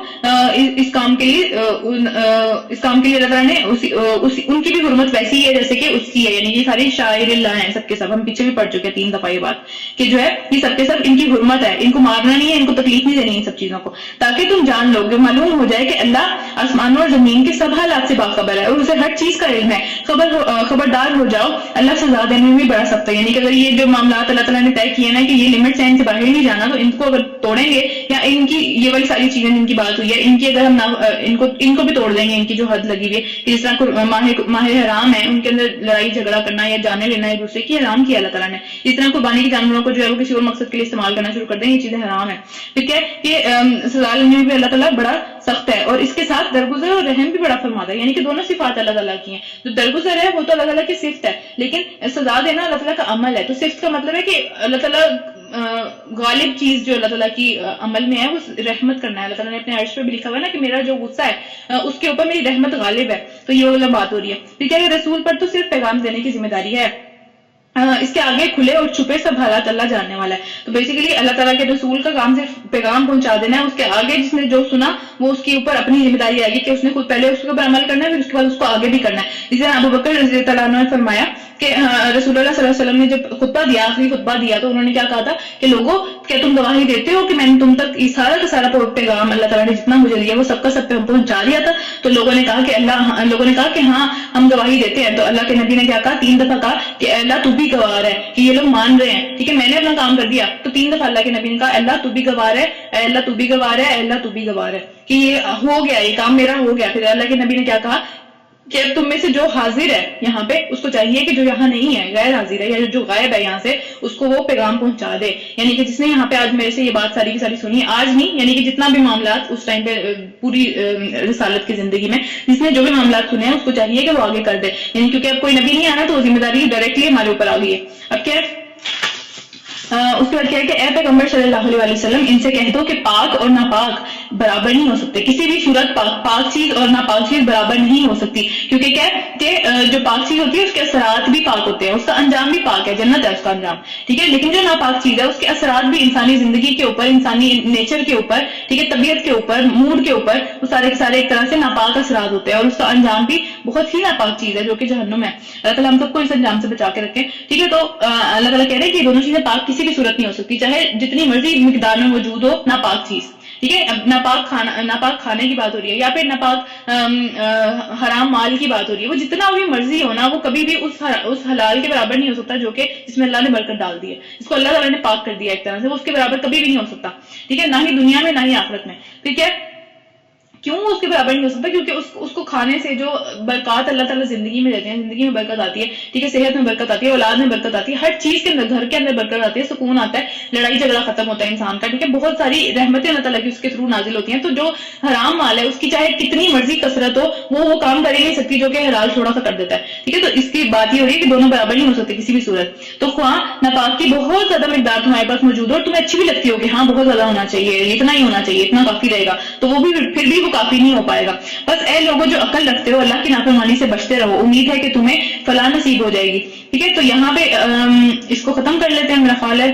اس کام کے لیے اللہ تعالیٰ نے ان کی بھی حرمت ویسی ہے جیسے کہ اس کی ہے. یعنی یہ سارے شاعر اللہ ہیں سب کے سب, ہم پیچھے بھی پڑھ چکے ہیں 3 دفعہ یہ بات کہ جو ہے یہ سب کے سب ان کی حرمت ہے, ان کو مارنا نہیں ہے, ان کو تکلیف نہیں دینی ان سب چیزوں کو, تاکہ تم جان لو, معلوم ہو جائے کہ اللہ آسمانوں اور زمین کے سب حالات سے باخبر ہے اور اسے ہر چیز کا علم ہے. خبردار ہو جاؤ, اللہ سزا دینے میں بھی بڑا سخت ہے. یعنی کہ اگر یہ جو معاملات اللہ تعالیٰ نے طے کیے نا کہ یہ لمٹس ہیں ان سے باہر نہیں جانا, تو ان کو اگر توڑیں گے یا ان کی یہ والی ساری چیزیں جن کی بات ہوئی ہے ان کی اگر ہم ان کو بھی توڑ دیں گے, ان کی جو حد لگی ہوئی ہے, جس طرح ماہ حرام ہے ان کے اندر لڑائی جھگڑا کرنا یا جانے لینا ایک دوسرے کی حرام کیا اللہ تعالیٰ نے. اس طرح قربانی کے جانوروں کو جو ہے وہ کسی اور مقصد کے لیے استعمال کرنا شروع کر دیں, یہ چیزیں حرام ہے. ٹھیک ہے, یہ سزا لینے میں بھی اللہ تعالیٰ بڑا سخت ہے, اور اس کے ساتھ درگزر اور رحم بھی بڑا فرماتا ہے. یعنی کہ دونوں صفات اللہ تعالیٰ کی ہیں. جو درگزر ہے وہ تو اللہ تعالیٰ کی صفت ہے, لیکن سزا دینا اللہ تعالیٰ کا عمل ہے. تو صفت کا مطلب ہے کہ اللہ تعالیٰ غالب چیز جو اللہ تعالیٰ کی عمل میں ہے وہ رحمت کرنا ہے. اللہ تعالیٰ نے اپنے عرش پہ بھی لکھا ہوا ہے نا کہ میرا جو غصہ ہے اس کے اوپر میری رحمت غالب ہے. تو یہ والا بات ہو رہی ہے. ٹھیک ہے, رسول پر تو صرف پیغام دینے کی ذمہ داری ہے, اس کے آگے کھلے اور چھپے سب حالات اللہ جاننے والا ہے. تو بیسیکلی اللہ تعالیٰ کے رسول کا کام صرف پیغام پہنچا دینا ہے, اس کے آگے جس نے جو سنا وہ اس کے اوپر اپنی ذمہ داری آئے گی کہ اس نے خود پہلے اس کے اوپر عمل کرنا ہے, پھر اس کے بعد اس کو آگے بھی کرنا ہے. جسے ابو بکر رضی اللہ عنہ نے فرمایا کہ رسول اللہ صلی اللہ علیہ وسلم نے جب خطبہ دیا, آخری خطبہ دیا, تو انہوں نے کیا کہا تھا کہ لوگوں کیا تم گواہی دیتے ہو کہ میں نے تم تک سارا کا سارا پیغام اللہ تعالیٰ نے جتنا مجھے دیا وہ سب کا سب پہنچا دیا تھا. تو لوگوں نے کہا کہ ہاں ہم گواہی دیتے ہیں. تو اللہ کے نبی نے کیا کہا, 3 دفعہ کہا کہ اللہ تو بھی گواہ ہے کہ یہ لوگ مان رہے ہیں, ٹھیک ہے, میں نے اپنا کام کر دیا. تو 3 دفعہ اللہ کے نبی نے کہا اللہ تو بھی گواہ ہے, اللہ تو بھی گواہ ہے, اللہ تو بھی گواہ ہے, کہ یہ ہو گیا, یہ کام میرا ہو گیا. پھر اللہ کے نبی نے کیا کہا کہ اب تم میں سے جو حاضر ہے یہاں پہ اس کو چاہیے کہ جو یہاں نہیں ہے، غیر حاضر ہے یا جو غائب ہے یہاں سے، اس کو وہ پیغام پہنچا دے. یعنی کہ جس نے یہاں پہ آج میرے سے یہ بات ساری کی ساری سنی، آج نہیں یعنی کہ جتنا بھی معاملات اس ٹائم پہ پوری رسالت کی زندگی میں جس نے جو بھی معاملات سنے ہیں اس کو چاہیے کہ وہ آگے کر دے. یعنی کیونکہ اب کوئی نبی نہیں آنا تو وہ ذمہ داری ڈائریکٹلی ہمارے اوپر آ گئی ہے. اب کیا اس کے بعد کیا ہے کہ اے پیغمبر صلی اللہ علیہ وسلم ان سے کہہ دو کہ پاک اور ناپاک برابر نہیں ہو سکتے، کسی بھی صورت پاک چیز اور ناپاک چیز برابر نہیں ہو سکتی. کیونکہ کیا ہے کہ جو پاک چیز ہوتی ہے اس کے اثرات بھی پاک ہوتے ہیں، اس کا انجام بھی پاک ہے، جنت ہے اس کا انجام، ٹھیک ہے. لیکن جو ناپاک چیز ہے اس کے اثرات بھی انسانی زندگی کے اوپر، انسانی نیچر کے اوپر، ٹھیک ہے، طبیعت کے اوپر، موڈ کے اوپر، وہ سارے کے سارے ایک طرح سے ناپاک اثرات ہوتے ہیں اور اس کا انجام بھی بہت ہی ناپاک چیز ہے جو کہ جہنم ہے. اللہ تعالیٰ ہم سب کو اس انجام سے بچا کے رکھے، ٹھیک ہے. تو اللہ تعالیٰ کہہ رہے ہیں کہ یہ دونوں چیزیں پاک کسی بھی صورت نہیں ہو سکتی، چاہے جتنی مرضی مقدار میں موجود ہو ناپاک چیز، ٹھیک ہے. اب ناپاک کھانے کی بات ہو رہی ہے یا پھر ناپاک حرام مال کی بات ہو رہی ہے، وہ جتنا بھی مرضی ہونا وہ کبھی بھی اس حلال کے برابر نہیں ہو سکتا جو کہ جس میں اللہ نے برکت ڈال دی ہے، جس کو اللہ تعالیٰ نے پاک کر دیا ایک طرح سے، وہ اس کے برابر کبھی بھی نہیں ہو سکتا، ٹھیک ہے، نہ ہی دنیا میں نہ ہی آخرت میں. ٹھیک ہے. کیوں اس کے برابر نہیں ہو سکتا؟ کیونکہ اس کو کھانے سے جو برکات اللہ تعالیٰ زندگی میں دیتے ہیں، زندگی میں برکت آتی ہے، ٹھیک ہے، صحت میں برکت آتی ہے، اولاد میں برکت آتی ہے، ہر چیز کے اندر، گھر کے اندر برکت آتی ہے، سکون آتا ہے، لڑائی جھگڑا ختم ہوتا ہے انسان کا، ٹھیک ہے، بہت ساری رحمتیں اللہ تعالیٰ کی اس کے تھرو نازل ہوتی ہیں. تو جو حرام مال ہے اس کی چاہے کتنی مرضی کثرت ہو وہ کام کر ہی نہیں سکتی جو کہ حلال تھوڑا سا کر دیتا ہے، ٹھیک ہے. تو اس کی بات یہ ہو رہی ہے کہ دونوں برابر نہیں ہو سکتے کسی بھی صورت. تو خواہ ناپاک کی بہت زیادہ مقدار تمہارے پاس موجود ہو اور تمہیں اچھی بھی لگتی ہو کہ ہاں بہت زیادہ ہونا چاہیے، اتنا ہی ہونا چاہیے، اتنا کافی رہے گا، تو وہ بھی پھر بھی وہ کافی نہیں ہو پائے گا. بس اے لوگوں جو عقل رکھتے ہو اللہ کی نافرمانی سے بچتے رہو، امید ہے کہ تمہیں فلاح نصیب ہو جائے گی. ٹھیک ہے. تو یہاں پہ اس کو ختم کر لیتے ہیں میرا خیال ہے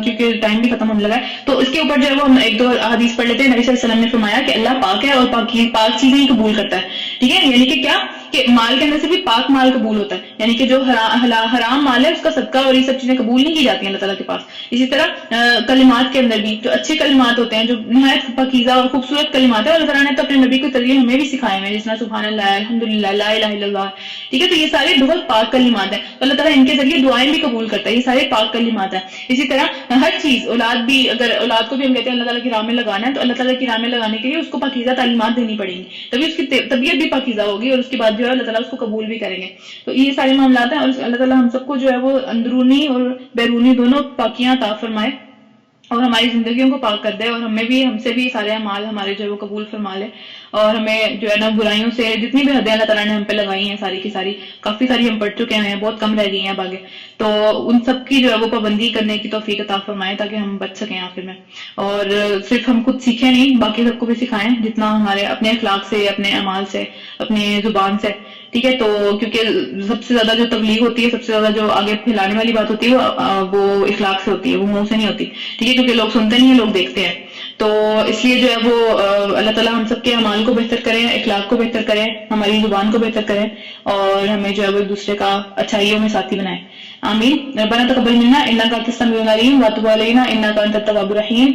کیونکہ ٹائم بھی ختم ہونے لگا ہے. تو اس کے اوپر جو ہے وہ ہم ایک دو حدیث پڑھ لیتے ہیں. نبی صلی اللہ علیہ وسلم نے فرمایا کہ اللہ پاک ہے اور پاک چیزیں ہی قبول کرتا ہے. ٹھیک ہے. یعنی کہ کیا کہ مال کے اندر سے بھی پاک مال قبول ہوتا ہے، یعنی کہ جو حرام مال ہے اس کا صدقہ اور یہ سب چیزیں قبول نہیں کی جاتی ہیں اللہ تعالیٰ کے پاس. اسی طرح کلمات کے اندر بھی جو اچھے کلمات ہوتے ہیں، جو نہایت پاکیزہ اور خوبصورت کلمات ہیں، اللہ تعالیٰ نے تو اپنے نبی کے ذریعے ہمیں بھی سکھائے ہیں، جس طرح سبحان اللہ، الحمدللہ، لا الہ الا اللہ. ٹھیک ہے. تو یہ سارے بہت پاک کلمات ہیں، تو اللہ تعالیٰ ان کے ذریعے دعائیں بھی قبول کرتا ہے. یہ سارے پاک کلمات ہیں. اسی طرح ہر چیز، اولاد بھی، اگر اولاد کو بھی ہم کہتے ہیں اللہ تعالیٰ کی راہ میں لگانا ہے تو اللہ تعالیٰ کی راہ میں لگانے کے لیے اس کو پاکیزہ تعلیمات دینی پڑیں گی، تبھی اس کی طبیعت بھی پاکیزہ ہوگی اور اس کے بعد جو ہے اللہ تعالیٰ اس کو قبول بھی کریں گے. تو یہ سارے معاملات ہیں اور اللہ تعالیٰ ہم سب کو جو ہے وہ اندرونی اور بیرونی دونوں پاکیاں عطا فرمائے اور ہماری زندگیوں کو پاک کر دے اور ہم سے بھی سارے اعمال ہمارے جو ہے وہ قبول فرما لے اور ہمیں جو ہے نا برائیوں سے جتنی بھی حدیں اللہ تعالیٰ نے ہم پہ لگائی ہیں ساری کی ساری، کافی ساری ہم پڑھ چکے ہیں، بہت کم رہ گئی ہیں اب آگے، تو ان سب کی جو ہے وہ پابندی کرنے کی توفیق عطا فرمائے تاکہ ہم بچ سکیں آخر میں. اور صرف ہم خود سیکھیں نہیں، باقی سب کو بھی سکھائیں جتنا ہمارے اپنے اخلاق سے، اپنے اعمال سے، اپنے زبان سے. ٹھیک ہے. تو کیونکہ سب سے زیادہ جو تبلیغ ہوتی ہے، سب سے زیادہ جو آگے پھیلانے والی بات ہوتی ہے وہ اخلاق سے ہوتی ہے، وہ منہ سے نہیں ہوتی. ٹھیک ہے. کیونکہ لوگ سنتے نہیں ہیں، لوگ دیکھتے ہیں. تو اس لیے جو ہے وہ اللہ تعالیٰ ہم سب کے اعمال کو بہتر کریں، اخلاق کو بہتر کریں، ہماری زبان کو بہتر کریں اور ہمیں جو ہے وہ ایک دوسرے کا اچھائیوں میں ساتھی بنائیں. آمین. ربنا تقبل منا انک انت السمیع العلیم وتب علینا انک انت التواب الرحیم.